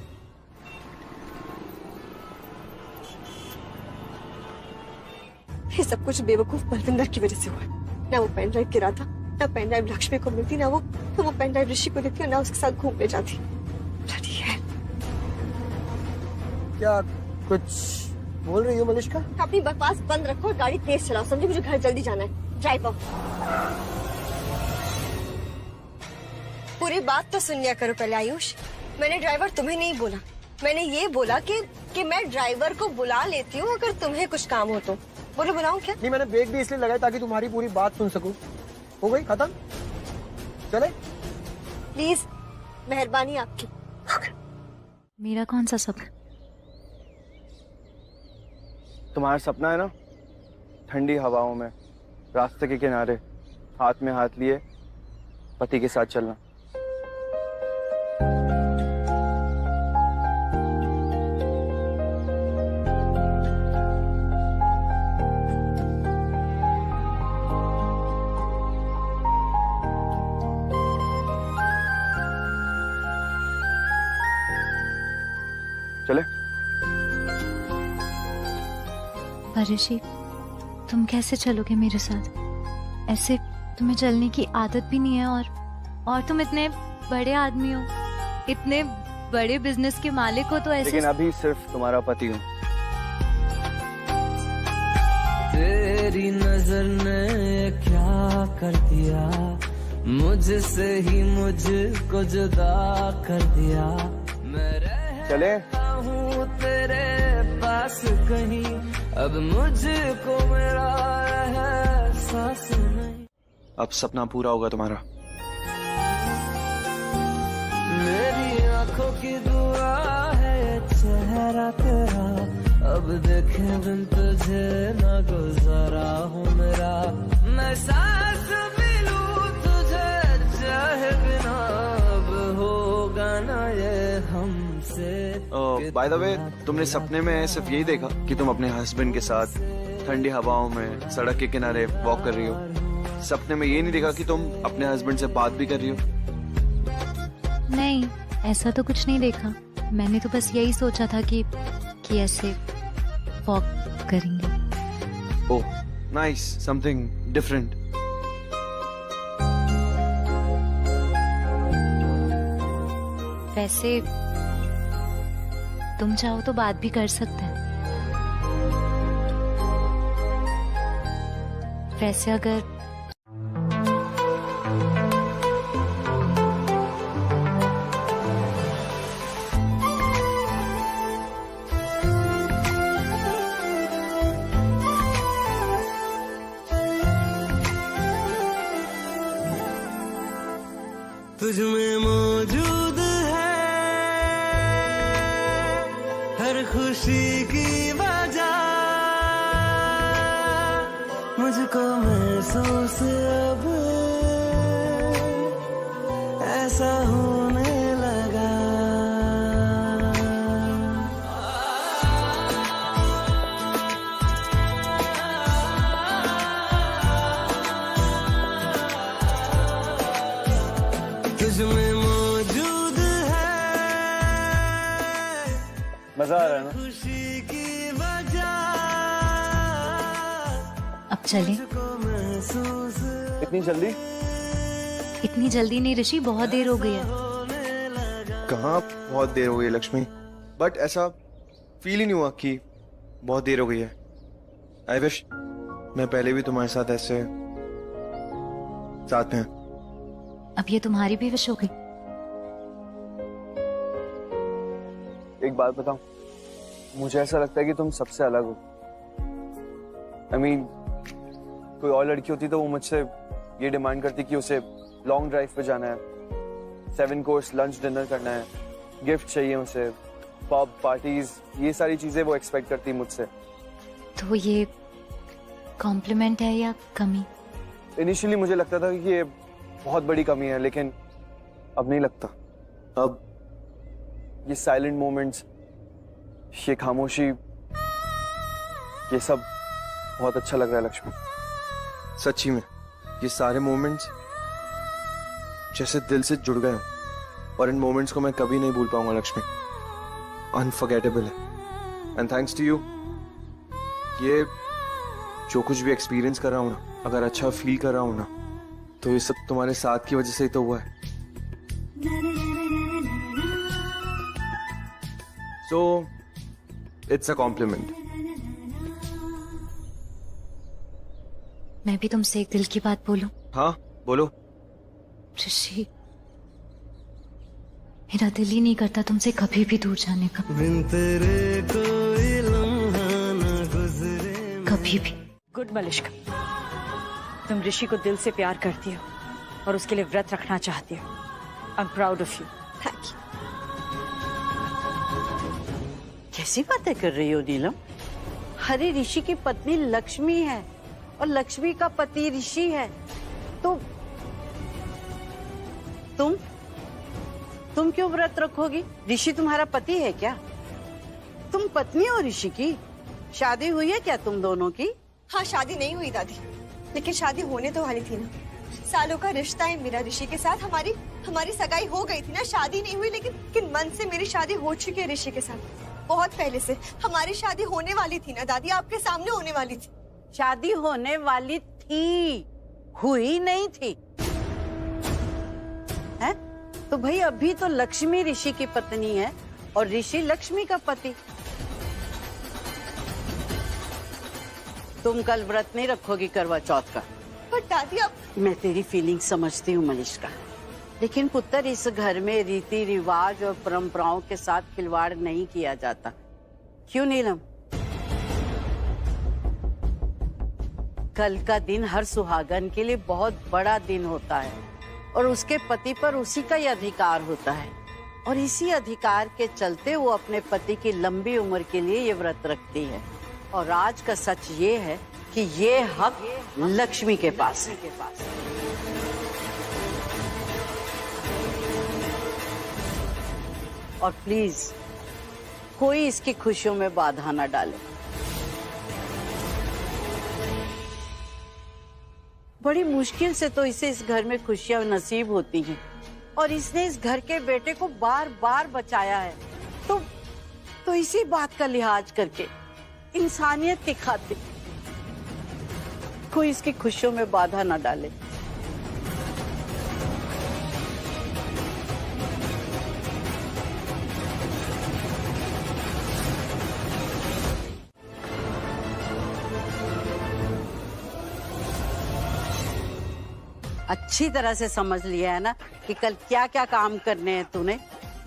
ये सब कुछ बेवकूफ बलविंदर की वजह से हुआ। ना वो पेन ड्राइव गिरा था, ना पेन ड्राइव लक्ष्मी को मिलती, ना वो पेन ड्राइव ऋषि को देती और ना उसके साथ घूमने जाती। है क्या कुछ बोल रही हो मलिष्का? अपनी बकवास बंद रखो और गाड़ी तेज चलाओ, समझे? मुझे घर जल्दी जाना है। Drive of. पूरी बात तो सुन लिया करो पहले आयुष। मैंने ड्राइवर तुम्हें नहीं बोला, मैंने ये बोला कि मैं ड्राइवर को बुला लेती हूँ अगर तुम्हें कुछ काम हो तो। बोलो बुलाऊं क्या? नहीं, मैंने ब्रेक भी इसलिए लगाया ताकि तुम्हारी पूरी बात सुन सकूं। हो गई खत्म, चले? प्लीज, मेहरबानी आपकी। मेरा कौन सा सपना? तुम्हारा सपना है ना, ठंडी हवाओं में, रास्ते के किनारे, हाथ में हाथ लिए पति के साथ चलना। चले? ऋषि, तुम कैसे चलोगे मेरे साथ? ऐसे तुम्हें चलने की आदत भी नहीं है, और तुम इतने बड़े आदमी हो, इतने बड़े बिजनेस के मालिक हो, तो ऐसे। लेकिन अभी सिर्फ तुम्हारा पति हूँ। तेरी नजर ने क्या कर दिया, मुझसे ही मुझको जुदा कर दिया। मैं चले? हूँ तेरे पास कहीं, अब मुझको मेरा एहसास नहीं। अब सपना पूरा होगा तुम्हारा। मेरी आंखों की दुआ है चेहरा तेरा, अब देखे बिन तुझे न गुजारा हूँ मेरा। मैं सांस भी लूं तुझे चाहे बिना, अब होगा ना ये हमसे। बाय द वे, तुमने सपने में सिर्फ यही देखा कि तुम अपने हस्बैंड के साथ ठंडी हवाओं में सड़क के किनारे वॉक कर रही हो? सपने में ये नहीं देखा कि तुम अपने हस्बैंड से बात भी कर रही हो? नहीं, ऐसा तो कुछ नहीं देखा। मैंने तो बस यही सोचा था कि ऐसे वॉक करेंगे। Oh nice, something different. वैसे तुम चाहो तो बात भी कर सकते हैं। वैसे अगर तुझ में मौजूद है हर खुशी की वजह, मुझको महसूस अब ऐसा होने लगा। तुझ में मौजूद है मजा आ रहा है ना? खुशी की वजह, अब चले? इतनी जल्दी? इतनी जल्दी नहीं ऋषि, बहुत देर हो गई है। कहाँ बहुत देर हो गई लक्ष्मी, बट ऐसा फील ही नहीं हुआ कि बहुत देर हो गई है। आई विश मैं पहले भी तुम्हारे साथ ऐसे साथ में। अब ये तुम्हारी भी विश हो गई? एक बात बताऊं, मुझे ऐसा लगता है कि तुम सबसे अलग हो। I mean, कोई और लड़की होती तो वो मुझसे ये डिमांड करती कि उसे लॉन्ग ड्राइव पे जाना है, 7 कोर्स लंच डिनर करना है, गिफ्ट चाहिए उसे, पब पार्टीज, ये सारी चीजें वो एक्सपेक्ट करती मुझसे। तो ये कॉम्प्लीमेंट है या कमी? इनिशियली मुझे लगता था कि ये बहुत बड़ी कमी है, लेकिन अब नहीं लगता। अब ये साइलेंट मोमेंट्स, ये खामोशी, ये सब बहुत अच्छा लग रहा है लक्ष्मी। सच्ची में ये सारे मोमेंट्स जैसे दिल से जुड़ गए हैं, और इन मोमेंट्स को मैं कभी नहीं भूल पाऊंगा लक्ष्मी। अनफॉरगेटेबल है। And thanks to you. ये जो कुछ भी एक्सपीरियंस कर रहा हूं ना, अगर अच्छा फील कर रहा हूं ना, तो ये सब तुम्हारे साथ की वजह से ही तो हुआ है। So it's a compliment. मैं भी तुमसे एक दिल की बात बोलूं? हाँ बोलो। ऋषि, मेरा दिल ही नहीं करता तुमसे कभी भी दूर जाने का, बिन तेरे कोई लम्हा न गुजरे। कभी भी। गुड मलिश्का, तुम ऋषि को दिल से प्यार करती हो और उसके लिए व्रत रखना चाहती हो। I am proud of you. Thank you. कैसी बातें कर रही हो नीलम? हरे ऋषि की पत्नी लक्ष्मी है और लक्ष्मी का पति ऋषि है, तो तुम क्यों व्रत रखोगी? ऋषि तुम्हारा पति है क्या? तुम पत्नी हो ऋषि की? शादी हुई है क्या तुम दोनों की? हाँ, शादी नहीं हुई दादी, लेकिन शादी होने तो वाली थी ना। सालों का रिश्ता है मेरा ऋषि के साथ। हमारी सगाई हो गई थी ना, शादी नहीं हुई, लेकिन मन से मेरी शादी हो चुकी है ऋषि के साथ। बहुत पहले से हमारी शादी होने वाली थी ना दादी, आपके सामने होने वाली थी। शादी होने वाली थी, हुई नहीं थी है? तो भाई अभी तो लक्ष्मी ऋषि की पत्नी है और ऋषि लक्ष्मी का पति। तुम कल व्रत नहीं रखोगी करवा चौथ का? पर दादी अब मैं तेरी फीलिंग समझती हूँ मलिश्का, लेकिन पुत्र इस घर में रीति रिवाज और परंपराओं के साथ खिलवाड़ नहीं किया जाता। क्यों नीलम? कल का दिन हर सुहागन के लिए बहुत बड़ा दिन होता है और उसके पति पर उसी का ही अधिकार होता है, और इसी अधिकार के चलते वो अपने पति की लंबी उम्र के लिए ये व्रत रखती है। और आज का सच ये है कि ये हक लक्ष्मी के पास है। और प्लीज कोई इसकी खुशियों में बाधा ना डाले। बड़ी मुश्किल से तो इसे इस घर में खुशियां नसीब होती हैं, और इसने इस घर के बेटे को बार बार बचाया है। तो इसी बात का लिहाज करके, इंसानियत की खातिर कोई इसकी खुशियों में बाधा ना डाले। अच्छी तरह से समझ लिया है ना कि कल क्या क्या काम करने हैं तूने?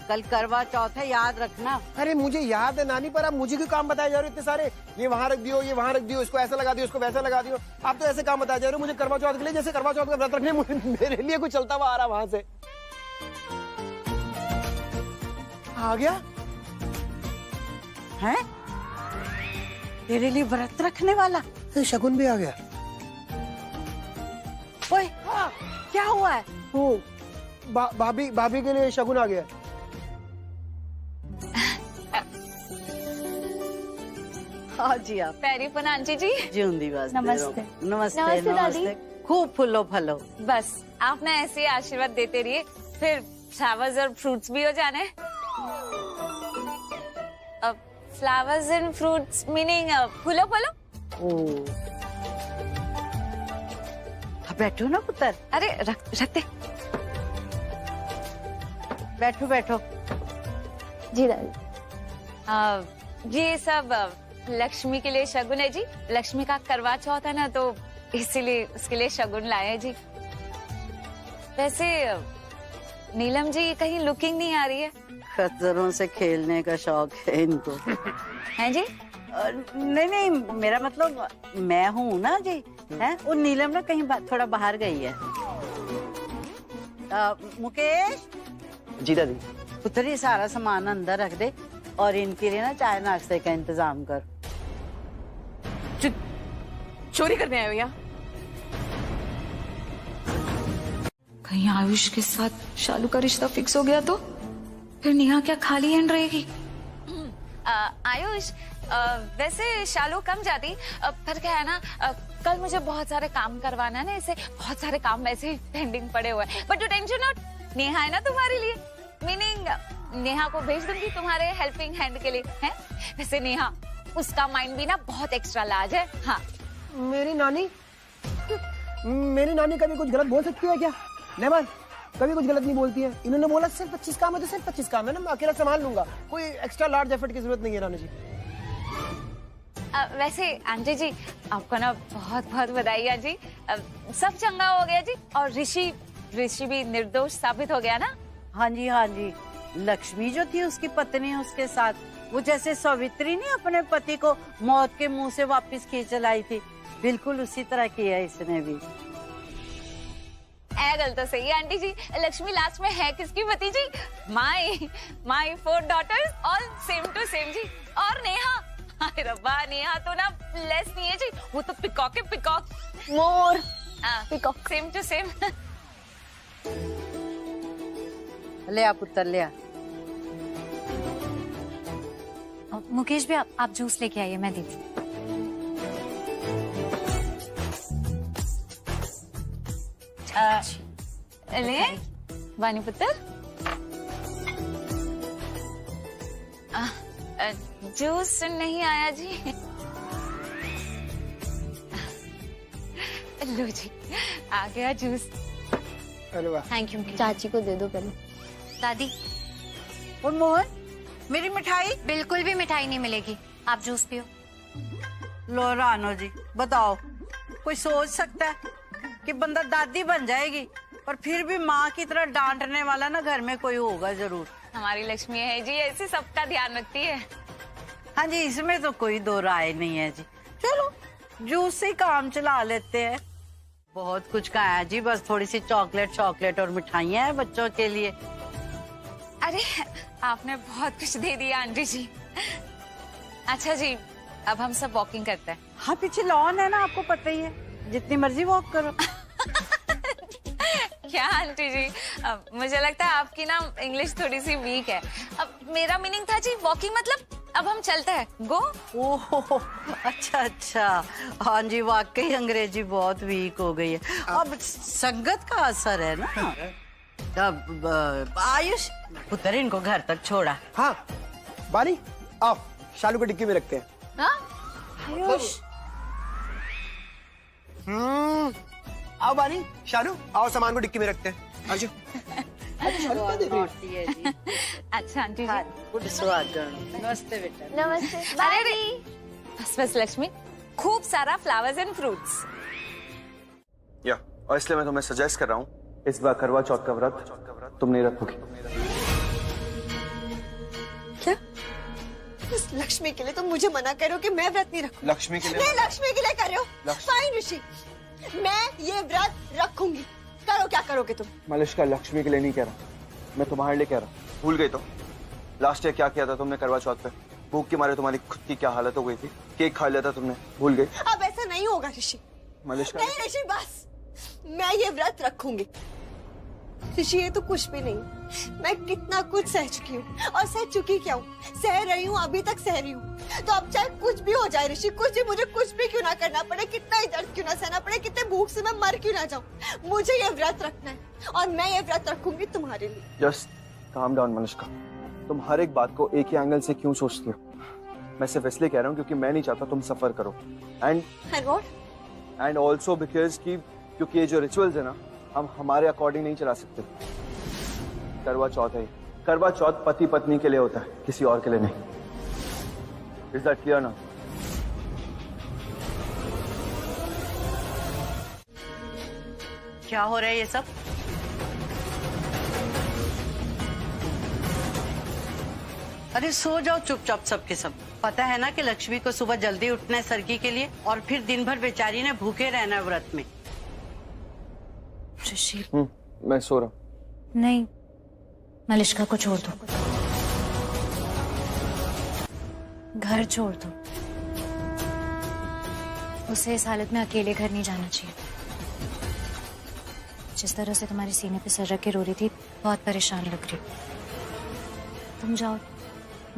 कल करवा चौथ है, याद रखना। अरे मुझे याद है नानी, पर आप मुझे क्यों काम बताए जा रहे हो इतने सारे? ये वहाँ रख दियो, ये वहाँ रख दियो, इसको ऐसा लगा दियो, इसको वैसा लगा दियो। आप तो ऐसे काम बताए जा रहे हो मुझे करवा चौथ के लिए, जैसे करवा चौथ का व्रत रखने मेरे लिए कुछ चलता हुआ आ रहा वहां से। आ गया है? तेरे लिए व्रत रखने वाला? तो शगुन भी आ गया। ओए, क्या हुआ है? वो भाभी के लिए शगुन आ गया। हाँ जी आप पैरी पुना आंटी जी। जिंदी बात। नमस्ते। नमस्ते नमस्ते दादी। खूब फूलो फलो। बस आप ना ऐसे ही आशीर्वाद देते रहिए, फिर फ्लावर्स और फ्रूट्स भी हो जाने। फ्लावर्स एंड फ्रूट्स मीनिंग फूलो फलो। ओ बैठो ना पुत्र। अरे रखते। बैठो बैठो। जी दादी। ये सब लक्ष्मी के लिए शगुन है जी। लक्ष्मी का करवा चौथ है ना, तो इसीलिए उसके लिए शगुन लाए हैं जी। वैसे नीलम जी कहीं लुकिंग नहीं आ रही है। खच्चरों से खेलने का शौक है इनको। हैं जी? नहीं मेरा मतलब मैं हूँ ना जी। है वो नीलम ना कहीं थोड़ा बाहर गई है। मुकेश। जी दादी। पुत्र ये सारा सामान अंदर रख दे और इनके लिए ना चाय नाश्ते का इंतजाम कर। चोरी करने आए हो यहाँ? कहीं आयुष के साथ शालू का रिश्ता फिक्स हो गया तो फिर नेहा क्या खाली हैंड रहेगी? आयुष, वैसे शालू कम जाती, पर क्या है ना, कल मुझे बहुत सारे काम करवाना है ना, इसे बहुत सारे काम वैसे ही पेंडिंग पड़े हुए हैं। But you tension not, Neha है ना तुम्हारे लिए। मीनिंग नेहा को भेज दूंगी तुम्हारे हेल्पिंग हैंड के लिए। है वैसे नेहा, उसका माइंड भी ना बहुत एक्स्ट्रा लार्ज है। हाँ मेरी नानी कभी कुछ गलत बोल सकती है क्या? नेवर, कभी कुछ गलत नहीं बोलती है। इन्होंने बोला सिर्फ 25 काम है तो सिर्फ 25 काम है ना, मैं अकेला संभाल लूंगा। कोई एक्स्ट्रा लार्ज एफर्ट की जरूरत नहीं है रानी जी। वैसे आंटी जी आपको ना बहुत बहुत बधाई जी। सब चंगा हो गया जी, और ऋषि भी निर्दोष साबित हो गया ना। हाँ जी। लक्ष्मी जो थी उसकी पत्नी, उसके साथ वो जैसे सावित्री ने अपने पति को मौत के मुंह से वापस खींच लाई थी, बिल्कुल उसी तरह किया इसने भी। गल तो सही है आंटी जी। लक्ष्मी लास्ट में है किसकी पति जी? My 4 daughters all same to same जी। और नेहा, हाय रब्बा, नेहा तो ना लेस नहीं है जी, वो तो पिकॉक है, पिकॉक। मोर पिकॉक सेम टू सेम। ले आ पुत्र, ले आ। मुकेश भी आप जूस लेके आइए, मैं देती। ले वानी पुत्र। जूस नहीं आया जी। लो जी, आ गया जूस। अरे वाह, थैंक यू। चाची को दे दो पहले। दादी, और मोहन, मेरी मिठाई? बिल्कुल भी मिठाई नहीं मिलेगी, आप जूस पियो। लो रानो जी, बताओ, कोई सोच सकता है कि बंदा दादी बन जाएगी और फिर भी माँ की तरह डांटने वाला ना घर में कोई होगा जरूर। हमारी लक्ष्मी है जी, ऐसे सबका ध्यान रखती है। हाँ जी, इसमें तो कोई दो राय नहीं है जी। चलो जूस से काम चला लेते हैं। बहुत कुछ कहा है जी, बस थोड़ी सी चॉकलेट और मिठाइयाँ हैं बच्चों के लिए। अरे आपने बहुत कुछ दे दिया आंटी जी। अच्छा जी, अब हम सब वॉकिंग करते हैं। हाँ, पीछे लॉन है ना, आपको पता ही है, जितनी मर्जी वॉक करो। क्या आंटी जी, मुझे लगता है आपकी ना इंग्लिश थोड़ी सी वीक है। अब मेरा मीनिंग था जी वॉकिंग मतलब अब हम चलते हैं। गो। ओह अच्छा, हाँ जी, वाकई अंग्रेजी बहुत वीक हो गई है। अब संगत का असर है ना। अब आयुष पुत्र, इनको घर तक छोड़ा। हाँ बानी, आओ शालू को डिक्की में रखते हैं। आयुष, आओ बानी, शालू आओ, सामान को डिक्की में रखते हैं। आजो। अच्छा आंटी जी, गुड स्वागत। नमस्ते बेटा। नमस्ते। अरे बस लक्ष्मी, खूब सारा फ्लावर्स एंड फ्रूट्स। और इसलिए मैं तुम्हें सजेस्ट कर रहा हूँ, इस बार करवा चौथ का व्रत तुम नहीं रखोगी। क्या? इस लक्ष्मी के लिए तुम मुझे मना करो कि मैं व्रत नहीं रखूं? लक्ष्मी के लिए? नहीं, लक्ष्मी के लिए कर रहे हो। फाइन ऋषि, मैं ये व्रत रखूंगी। करो क्या करोगे तुम? मालिश का लक्ष्मी के लिए नहीं कह रहा, मैं तुम्हारे लिए कह रहा हूँ। भूल गई तो लास्ट ईयर क्या किया था तुमने करवा चौथ पे? भूख के मारे तुम्हारी खुद की क्या हालत हो गई थी? केक खा लिया था तुमने, भूल गई? अब ऐसा नहीं होगा ऋषि। मलिष्का नहीं ऋषि, बस मैं ये व्रत रखूंगी। ऋषि ये तो कुछ भी नहीं, मैं कितना कुछ सह चुकी हूँ और सह चुकी क्या हूँ, सह रही हूँ, अभी तक सह रही हूँ। तो अब चाहे कुछ भी हो जाए ऋषि, कुछ भी, मुझे कुछ भी क्यों ना करना पड़े, कितना ही दर्द क्यों ना सहना पड़े, कितने भूख से मैं मर क्यों ना जाऊँ, मुझे ये व्रत रखना है और मैं ये व्रत रखूंगी तुम्हारे लिए। जस्ट काम डाउन मलिष्का, तुम हर एक बात को एक ही एंगल से क्यों सोचती हो? मैं सिर्फ इसलिए कह रहा हूँ क्योंकि मैं नहीं चाहता तुम सफर करो। एंड ऑल्सो बिकॉज क्योंकि ये जो रिचुअल्स है ना, हम हमारे अकॉर्डिंग नहीं चला सकते। करवा चौथ है, करवा चौथ पति पत्नी के लिए होता है, किसी और के लिए नहीं। इज दैट क्लियर ना? क्या हो रहा है ये सब? अरे सो जाओ चुपचाप सबके सब। पता है ना कि लक्ष्मी को सुबह जल्दी उठना है सरगी के लिए, और फिर दिन भर बेचारी ने भूखे रहना है व्रत में। ऋषि मैं सो रहा हूं। नहीं, मलिष्का को छोड़ दो, घर छोड़ दो। उसे इस हालत में अकेले घर नहीं जाना चाहिए। जिस तरह से तुम्हारे सीने पे सर रख के रो रही थी, बहुत परेशान लग रही। तुम जाओ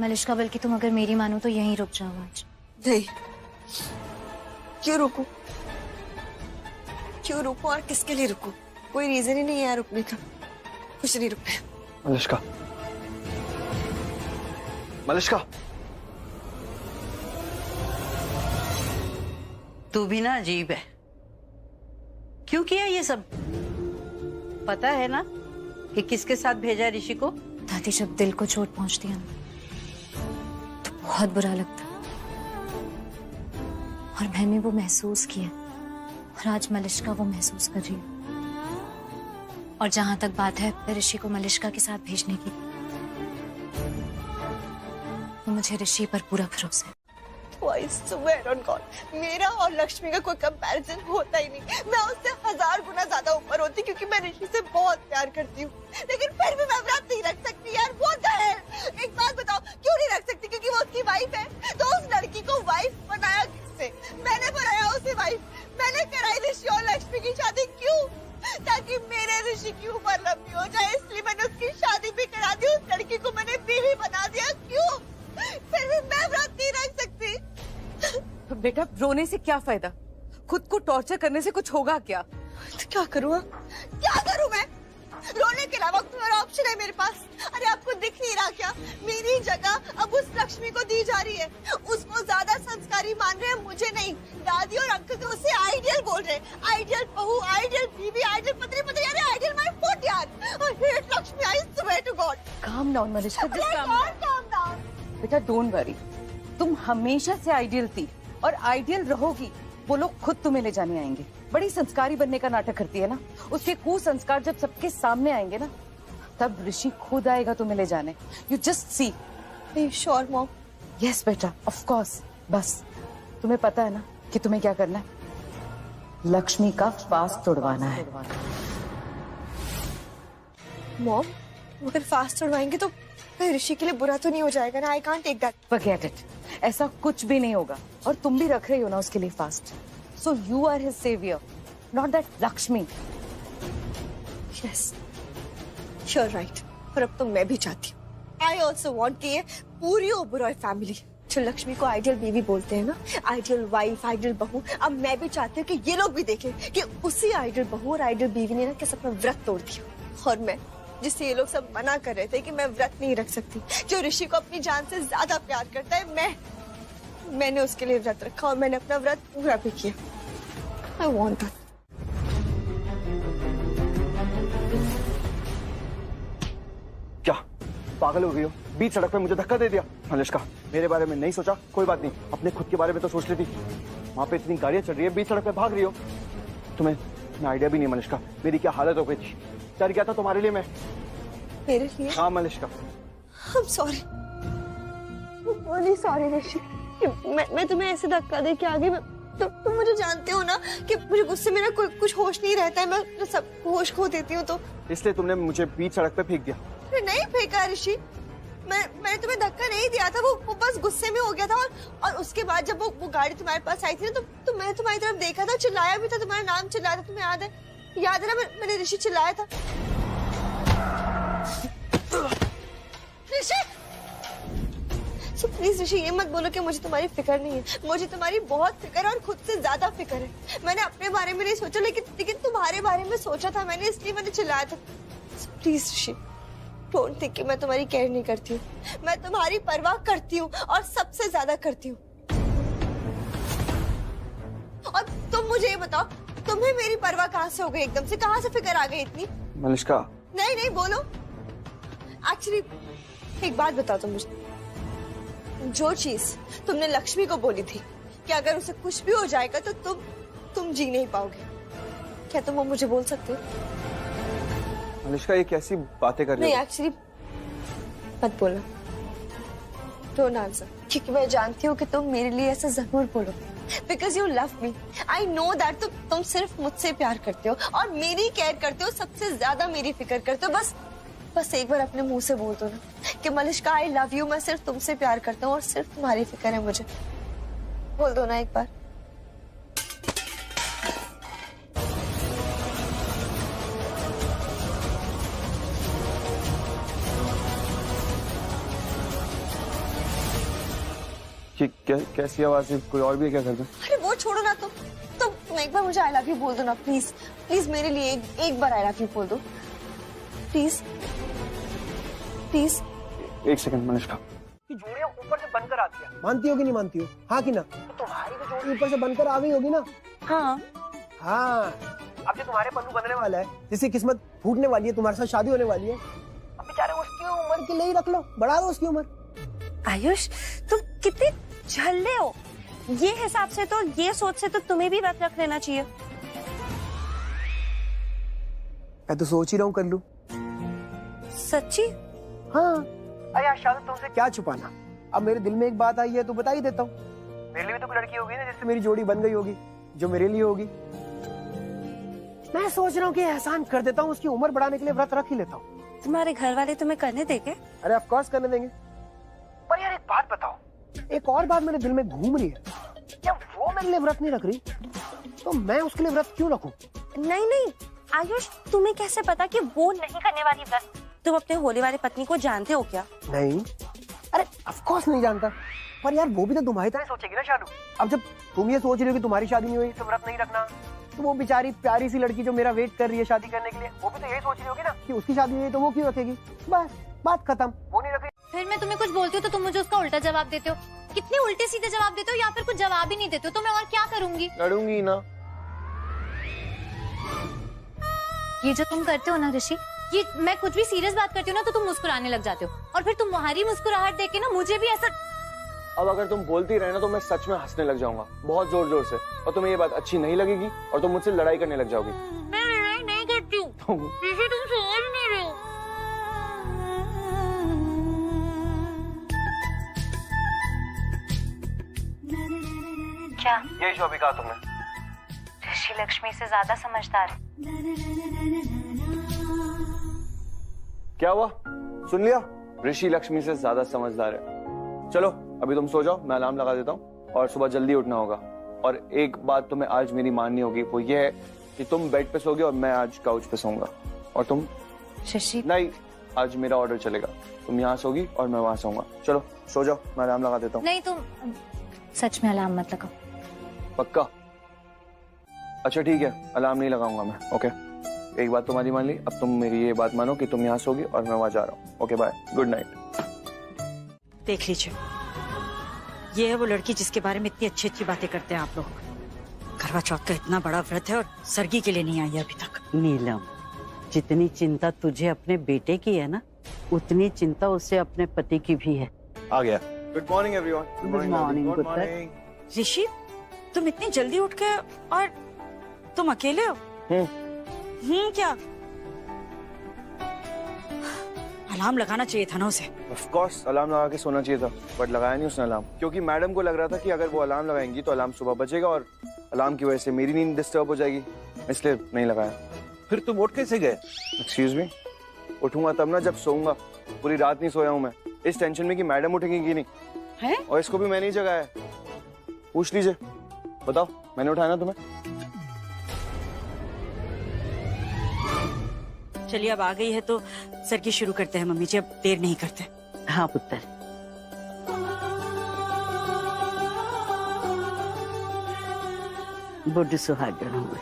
मलिष्का, बल्कि तुम अगर मेरी मानो तो यहीं रुक जाओ आज। नहीं, क्यों रुकूं? क्यों रुकूं और किसके लिए रुकूं? कोई रीजन ही नहीं है यार रुकने का। कुछ नहीं रुकना। मलिष्का, मलिष्का, तू भी ना अजीब है। क्यों किया ये सब? पता है ना कि किसके साथ भेजा ऋषि को? दादी, जब दिल को चोट पहुंचती है ना तो बहुत बुरा लगता, और मैंने वो महसूस किया, और आज मलिष्का वो महसूस कर रही है। और जहां तक बात है ऋषि को मलिष्का के साथ भेजने की, तो मुझे ऋषि पर पूरा भरोसा है। I swear on God, मेरा और लक्ष्मी का कोई कंपैरिजन होता ही नहीं। मैं उससे 1000 गुना ज्यादा ऊपर होती, क्योंकि मैं ऋषि से बहुत प्यार करती हूँ। लेकिन फिर भी मैं व्रत नहीं रख सकती यार। What the hell? एक बात बताओ, क्यों नहीं रख सकती? क्योंकि वो उसकी वाइफ है। तो उस लड़की को वाइफ बनाया किससे? मैंने बनाया उसे वाइफ। मैंने कराई ऋषि और लक्ष्मी की शादी। क्यों? ताकि मेरे ऋषि की उम्र लंबी हो जाए, इसलिए मैंने उसकी शादी भी करा दी। उस लड़की को मैंने बीवी बना दिया। क्यों? फिर भी मैं व्रत नहीं रख सकती। तो बेटा, रोने से क्या फायदा? खुद को टॉर्चर करने से कुछ होगा क्या? तो क्या करूँ? क्या करूँ मैं? रोने के अलावा कोई ऑप्शन है मेरे पास? अरे आपको दिख नहीं रहा क्या? मेरी जगह अब उस लक्ष्मी को दी जा रही है। उसको ज्यादा संस्कारी मान रहे हैं, मुझे नहीं। दादी और अंकल तो उसे आइडियल बोल रहे हैं। आइडियल बहू, आइडियल बीवी, आइडियल पत्नी, पता यार, आइडियल माय फुट यार। I hate Lakshmi, I swear to God. Calm down Malishka, just calm down. बेटा डोंट वरी, तुम हमेशा से आइडियल थी और आइडियल रहोगी। वो लोग खुद तुम्हें ले जाने आएंगे। बड़ी संस्कारी बनने का नाटक करती है ना, उसके कुसंस्कार जब सबके सामने आएंगे ना, तब ऋषि खुद आएगा तुम्हें ले जाने। You just see. Sure mom? Yes बेटा, ऑफ कोर्स। बस तुम्हें पता है ना कि तुम्हें क्या करना है? लक्ष्मी का फास्ट तोड़वाना है। मॉम, अगर फास्ट तोड़वाएंगे तो ऋषि के लिए बुरा तो नहीं हो जाएगा ना? I can't take that. Forget it, ऐसा कुछ भी नहीं होगा। और तुम भी रख रही हो ना उसके लिए fast, so you are his saviour, not that Lakshmi. Yes, you are right. पर अब तो मैं भी चाहती हूँ, आई ऑल्सो वॉन्ट कि ये पूरी ओबरॉय फैमिली जो लक्ष्मी को आइडियल बीवी बोलते हैं ना, आइडियल वाइफ, आइडियल बहू, अब मैं भी चाहती हूँ कि ये लोग भी देखें कि उसी आइडियल बहू और आइडियल बीवी ने ना कैसे अपना व्रत तोड़ दिया। और मैं, जिससे ये लोग सब मना कर रहे थे कि मैं व्रत नहीं रख सकती, जो ऋषि को अपनी जान से ज्यादा प्यार करता है, मैंने उसके लिए व्रत रखा और मैंने अपना व्रत पूरा भी किया। I want that. क्या पागल हो गई हो? बीच सड़क पे मुझे धक्का दे दिया। मलिष्का, मेरे बारे में नहीं सोचा? कोई बात नहीं, अपने खुद के बारे में तो सोच लेती। वहां पे इतनी गाड़ियां चल रही है, बीच सड़क पे भाग रही हो। तुम्हें आइडिया भी नहीं मलिष्का, मेरी क्या हालत हो गई थी। डर गया था तुम्हारे लिए मैं। मेरे लिए? हाँ Malishka. I'm sorry. really sorry ऋषि। मैं तुम्हें ऐसे धक्का दे के आगे तुम मुझे जानते हो ना कि मुझे गुस्से में ना कुछ होश नहीं रहता है। मैं सब होश खो देती हूँ। तो इसलिए तुमने मुझे बीच सड़क पे फेंक दिया? नहीं फेंका ऋषि, मैंने तुम्हें धक्का नहीं दिया था, वो बस गुस्से में हो गया था। और उसके बाद जब वो गाड़ी तुम्हारे पास आई थी ना, तो मैंने तुम्हारी तरफ देखा था, चिल्लाया भी था, तुम्हारा नाम चिल्लाया था, तुम्हें याद है ना? मैंने ऋषि चिल्लाया था। ऋषि, so, प्लीज ऋषि ये मत बोलो कि मुझे तुम्हारी फिक्र नहीं है। मुझे तुम्हारी बहुत फिक्र है और खुद से ज्यादा फिक्र है। मैंने अपने बारे में नहीं सोचा, लेकिन तुम्हारे बारे में सोचा था मैंने, इसलिए मैंने चिल्लाया था। so, please Rishi don't think कि मैं तुम्हारी केयर नहीं करती हूँ। मैं तुम्हारी परवाह करती हूँ और सबसे ज्यादा करती हूँ। और तुम मुझे ये बताओ, तुम्हें मेरी परवाह कहाँ से हो गई एकदम से? कहाँ से फिक्र आ गई इतनी? मलिष्का, नहीं बोलो। एक्चुअली एक बात बताओ तुम मुझे, जो चीज तुमने लक्ष्मी को बोली थी कि अगर उसे कुछ भी हो जाएगा तो तुम जी नहीं पाओगे, क्या तुम वो मुझे बोल सकते हो? मलिष्का, ये कैसी बातें कर रही हो? नहीं एक्चुअली मत बोलना, डोंट आंसर, क्योंकि मैं जानती हूँ कि तुम मेरे लिए ऐसा जरूर बोलो, because you love me. I know that तुम सिर्फ मुझसे प्यार करते हो और मेरी केयर करते हो, सबसे ज्यादा मेरी फिक्र करते हो। बस एक बार अपने मुंह से बोल दो ना कि मलिष्का आई लव यू, मैं सिर्फ तुमसे प्यार करता हूँ और सिर्फ तुम्हारी फिक्र है मुझे। बोल दो ना एक बार। कैसी आवाज है? कोई और भी है क्या घर में? अरे वो छोड़ो ना, तुम एक बार मुझे आई लव यू बोल दो ना प्लीज। प्लीज मेरे लिए एक बार आई लव यू बोल दो प्लीज। एक सेकंड मलिष्का। कि जोड़ियां ऊपर से बनकर आती है, मानती हो कि नहीं मानती हो? हाँ कि ना? तो तुम्हारी तो जोड़ी ऊपर से बनकर आ गई होगी ना? हाँ। अब जो तुम्हारे पल्लू बनने वाला है, जिसकी किस्मत फूटने वाली है, तुम्हारे साथ शादी होने वाली है, अब बेचारे उसकी उम्र के लिए ही रख लो, बढ़ा दो उसकी उम्र। आयुष तुम कितने झल्ले हो, ये हिसाब से तो, ये सोच से तो तुम्हें भी व्रत रख लेना चाहिए। मैं तो सोच ही रहा हूँ कर लूं। सच्ची? हाँ। अरे शायद तुमसे क्या छुपाना, अब मेरे दिल में एक बात आई है तो बता ही देता हूँ। मेरे लिए भी तो कोई लड़की होगी ना जिससे मेरी जोड़ी बन गई होगी, जो मेरे लिए होगी। मैं सोच रहा हूँ कि एहसान कर देता हूँ, उसकी उम्र बढ़ाने के लिए व्रत रख ही लेता हूँ। तुम्हारे घर वाले तुम्हें करने देंगे? अरे ऑफ कोर्स करने देंगे। पर यार एक बात बताओ, एक और बात मेरे दिल में घूम रही है, क्या वो मेरे लिए व्रत नहीं रख रही तो मैं उसके लिए व्रत क्यों रखूं? नहीं आयुष, तुम्हें कैसे पता कि वो नहीं करने वाली व्रत? तुम अपने होने वाली पत्नी को जानते हो क्या? नहीं, अरे ऑफ कोर्स नहीं जानता, पर यार वो भी तो तुम्हारी तरह सोचेगी ना शालू। अब जब तुम ये सोच रही हो कि तुम्हारी शादी नहीं हुई तो व्रत नहीं रखना, तो वो बेचारी प्यारी सी लड़की जो मेरा वेट कर रही है शादी करने के लिए, वो भी तो यही सोच रही होगी ना कि उसकी शादी हुई तो वो क्यों रखेगी। बस बात खत्म, वो नहीं रखेगी। फिर मैं तुम्हें कुछ बोलती हूँ तो तुम मुझे उसका उल्टा जवाब देते हो। कितने उल्टे सीधे जवाब देते हो, या फिर कुछ जवाब ही नहीं देते हो, तो मैं और क्या करूंगी? लड़ूंगी ना। ये जो तुम करते हो ना ऋषि, ये मैं कुछ भी सीरियस बात करती हूँ ना तो तुम मुस्कुराने लग जाते हो, और फिर तुम्हारी मुस्कुराहट देख के ना मुझे भी ऐसा। अब अगर तुम बोलती रहे ना तो मैं सच में हंसने लग जाऊंगा बहुत जोर जोर से, और तुम्हें ये बात अच्छी नहीं लगेगी और तुम मुझसे लड़ाई करने लग जाओगी। मैं लड़ाई नहीं करती हूँ, ऋषि तुम समझ नहीं रहे हो। क्या यही जो अभी कहा तुमने? ऋषि लक्ष्मी से ज्यादा समझदार है। क्या हुआ? सुन लिया? ऋषि लक्ष्मी से ज्यादा समझदार है। चलो अभी तुम सो जाओ, मैं अलार्म लगा देता हूँ, और सुबह जल्दी उठना होगा। और एक बात तुम्हें आज मेरी माननी होगी, वो ये है कि तुम बेड पे सोगे और मैं आज काउच पे सोऊंगा, और तुम शशि नहीं, आज मेरा ऑर्डर चलेगा, तुम यहाँ सोगी और मैं वहां सोऊंगा। चलो सो जाओ, मैं अलार्म लगा देता हूँ। नहीं तुम सच में अलार्म मत लगाओ। पक्का? अच्छा ठीक है, अलार्म नहीं लगाऊंगा मैं। ओके, एक बात तुम्हारी मान ली, अब तुम मेरी ये बात मानो कि तुम यहाँ सोगी और मैं वहां जा रहा हूँ। Okay bye, good night. देख लीजिए, ये है वो लड़की जिसके बारे में इतनी अच्छी अच्छी बातें करते हैं आप लोग। करवा चौथ का इतना बड़ा व्रत है और सरगी के लिए नहीं आई अभी तक। नीलम, जितनी चिंता तुझे अपने बेटे की है ना, उतनी चिंता उसे अपने पति की भी है। आ गया। Good morning everyone. Good morning पुत्र। ऋषि, तुम इतनी जल्दी उठ गए और तुम अकेले हो? क्या? अलार्म लगाना चाहिए था ना उसे। ऑफ कोर्स अलार्म लगा के सोना चाहिए था, बट लगाया नहीं उसने अलार्म, क्योंकि मैडम को लग रहा था कि अगर वो अलार्म लगाएंगी तो अलार्म सुबह बजेगा और अलार्म की वजह से मेरी नींद डिस्टर्ब हो जाएगी, इसलिए नहीं लगाया। फिर तुम उठ कैसे गए? एक्सक्यूज मी, उठूंगा तब ना जब सोऊंगा, पूरी रात नहीं सोया हूँ मैं। इस टेंशन में कि मैडम उठेंगी कि नहीं है? और इसको भी मैंने ही जगाया है। पूछ लीजिए, बताओ मैंने उठाया ना तुम्हें? चलिए अब आ गई है तो सर की शुरू करते हैं मम्मी जी, अब देर नहीं करते। हाँ पुत्र। बुढ़ सुहागन हुए।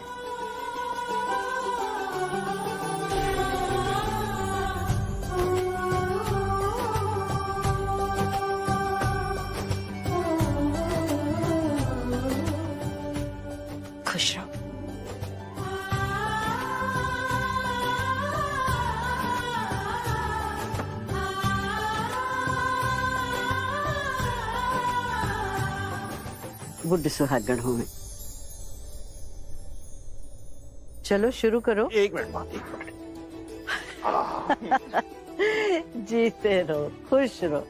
खुश रहो। बुढ़ सुहागन हुए। चलो शुरू करो। एक मिनट माँ, एक मिनट। जीते रहो, खुश रहो।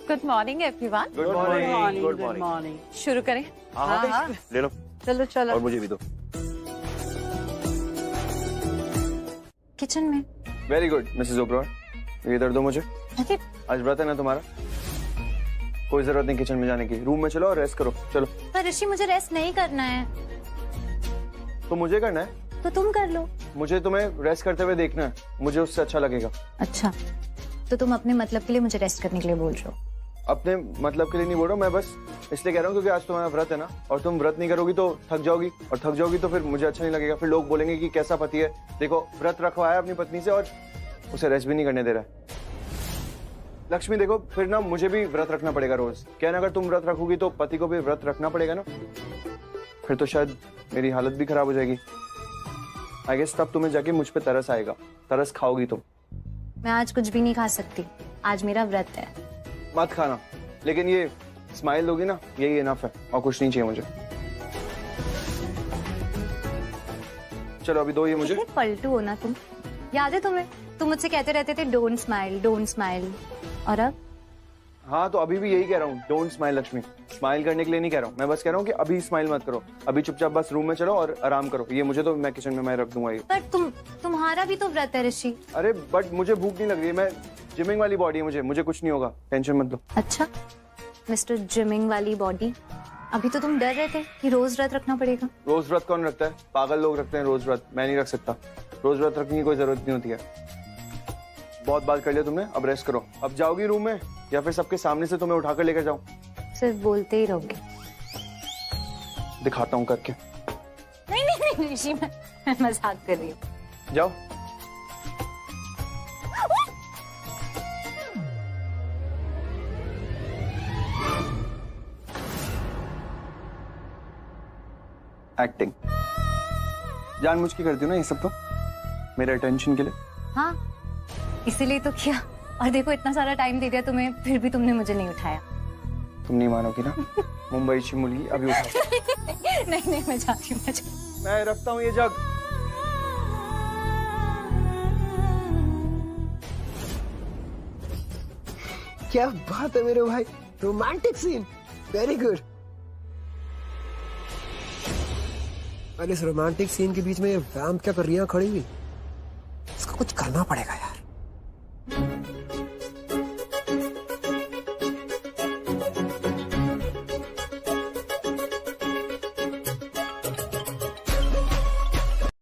Good morning everyone. Good morning. Good morning. शुरू करें? हाँ, ले लो। चलो चलो। और मुझे भी दो। किचन में। वेरी गुड मिसेस ओबरॉय, ये इधर दो मुझे। अरे आज व्रत है ना तुम्हारा, कोई जरूरत नहीं किचन में जाने की। रूम में चलो और रेस्ट करो। चलो। पर ऋषि मुझे रेस्ट नहीं करना है। तो मुझे करना है तो तुम कर लो। मुझे तुम्हें रेस्ट करते हुए देखना है, मुझे उससे अच्छा लगेगा। अच्छा, तो तुम अपने मतलब के लिए मुझे रेस्ट करने के लिए बोल रहे हो? अपने मतलब के लिए नहीं बोल रहा हूँ, मैं बस इसलिए कह रहा हूँ क्योंकि आज तुम्हारा व्रत है ना, और तुम व्रत नहीं करोगी तो थक जाओगी, और थक जाओगी तो फिर मुझे अच्छा नहीं लगेगा। फिर लोग बोलेंगे कि कैसा पति है, देखो व्रत रखवाया अपनी पत्नी से और उसे रेस्ट भी नहीं करने दे रहा है। लक्ष्मी देखो, फिर ना मुझे भी व्रत रखना पड़ेगा रोज। क्या ना, अगर तुम व्रत रखोगी तो पति को भी व्रत रखना पड़ेगा ना, फिर तो शायद मेरी हालत भी खराब हो जाएगी। आई गेस तब तुम्हें जाके मुझ पे तरस आएगा, तरस खाओगी तुम। मैं आज कुछ भी नहीं खा सकती, आज मेरा व्रत है। मत खाना, लेकिन ये स्माइल दोगी ना, यही इनफ है, और कुछ नहीं चाहिए मुझे। चलो अभी दो ये मुझे। कितने पलटू हो ना तुम, याद है तुम्हें? तुम मुझसे कहते रहते थे डोंट स्माइल, डोंट स्माइल, और अब? हाँ तो अभी भी यही कह रहा हूँ, डोंट स्माइल लक्ष्मी। स्माइल करने के लिए नहीं कह रहा हूँ, मैं बस कह रहा हूँ कि अभी स्माइल मत करो, अभी चुपचाप बस रूम में चलो और आराम करो। ये मुझे तो मैं किचन में मैं रख दूंगा ये। पर तुम्हारा भी तो व्रत है ऋषि। अरे बट मुझे भूख नहीं लग रही है, मैं जिमिंग वाली बॉडी है मुझे कुछ नहीं होगा, टेंशन मत लो। अच्छा मिस्टर जिमिंग वाली बॉडी, अभी तो तुम डर रहे थे कि रोज व्रत रखना पड़ेगा। रोज व्रत कौन रखता है? पागल लोग रखते हैं रोज व्रत, मैं नहीं रख सकता। रोज व्रत रखने की कोई जरूरत नहीं होती है। बहुत बात कर लिया तुमने, अब रेस्ट करो। अब जाओगी रूम में या फिर सबके सामने से तुम्हें उठाकर लेकर जाऊं? सिर्फ बोलते ही रहोगे। दिखाता हूँ करके। नहीं नहीं नहीं ऋषि, मैं मजाक कर रही हूँ। जाओ। एक्टिंग जानबूझ के करती हूँ ना ये सब, तो मेरे अटेंशन के लिए। हाँ इसीलिए तो किया, और देखो इतना सारा टाइम दे दिया तुम्हें, फिर भी तुमने मुझे नहीं उठाया। तुम नहीं मानोगी ना, मुंबई की मुर्गी अभी उठा। नहीं नहीं मैं जाती हूँ, मैं रखता हूँ ये जग। क्या बात है मेरे भाई, रोमांटिक सीन, वेरी गुड। अरे इस रोमांटिक सीन के बीच में ये वैम्प क्या कर रही है खड़ी हुई? इसको कुछ करना पड़ेगा यार।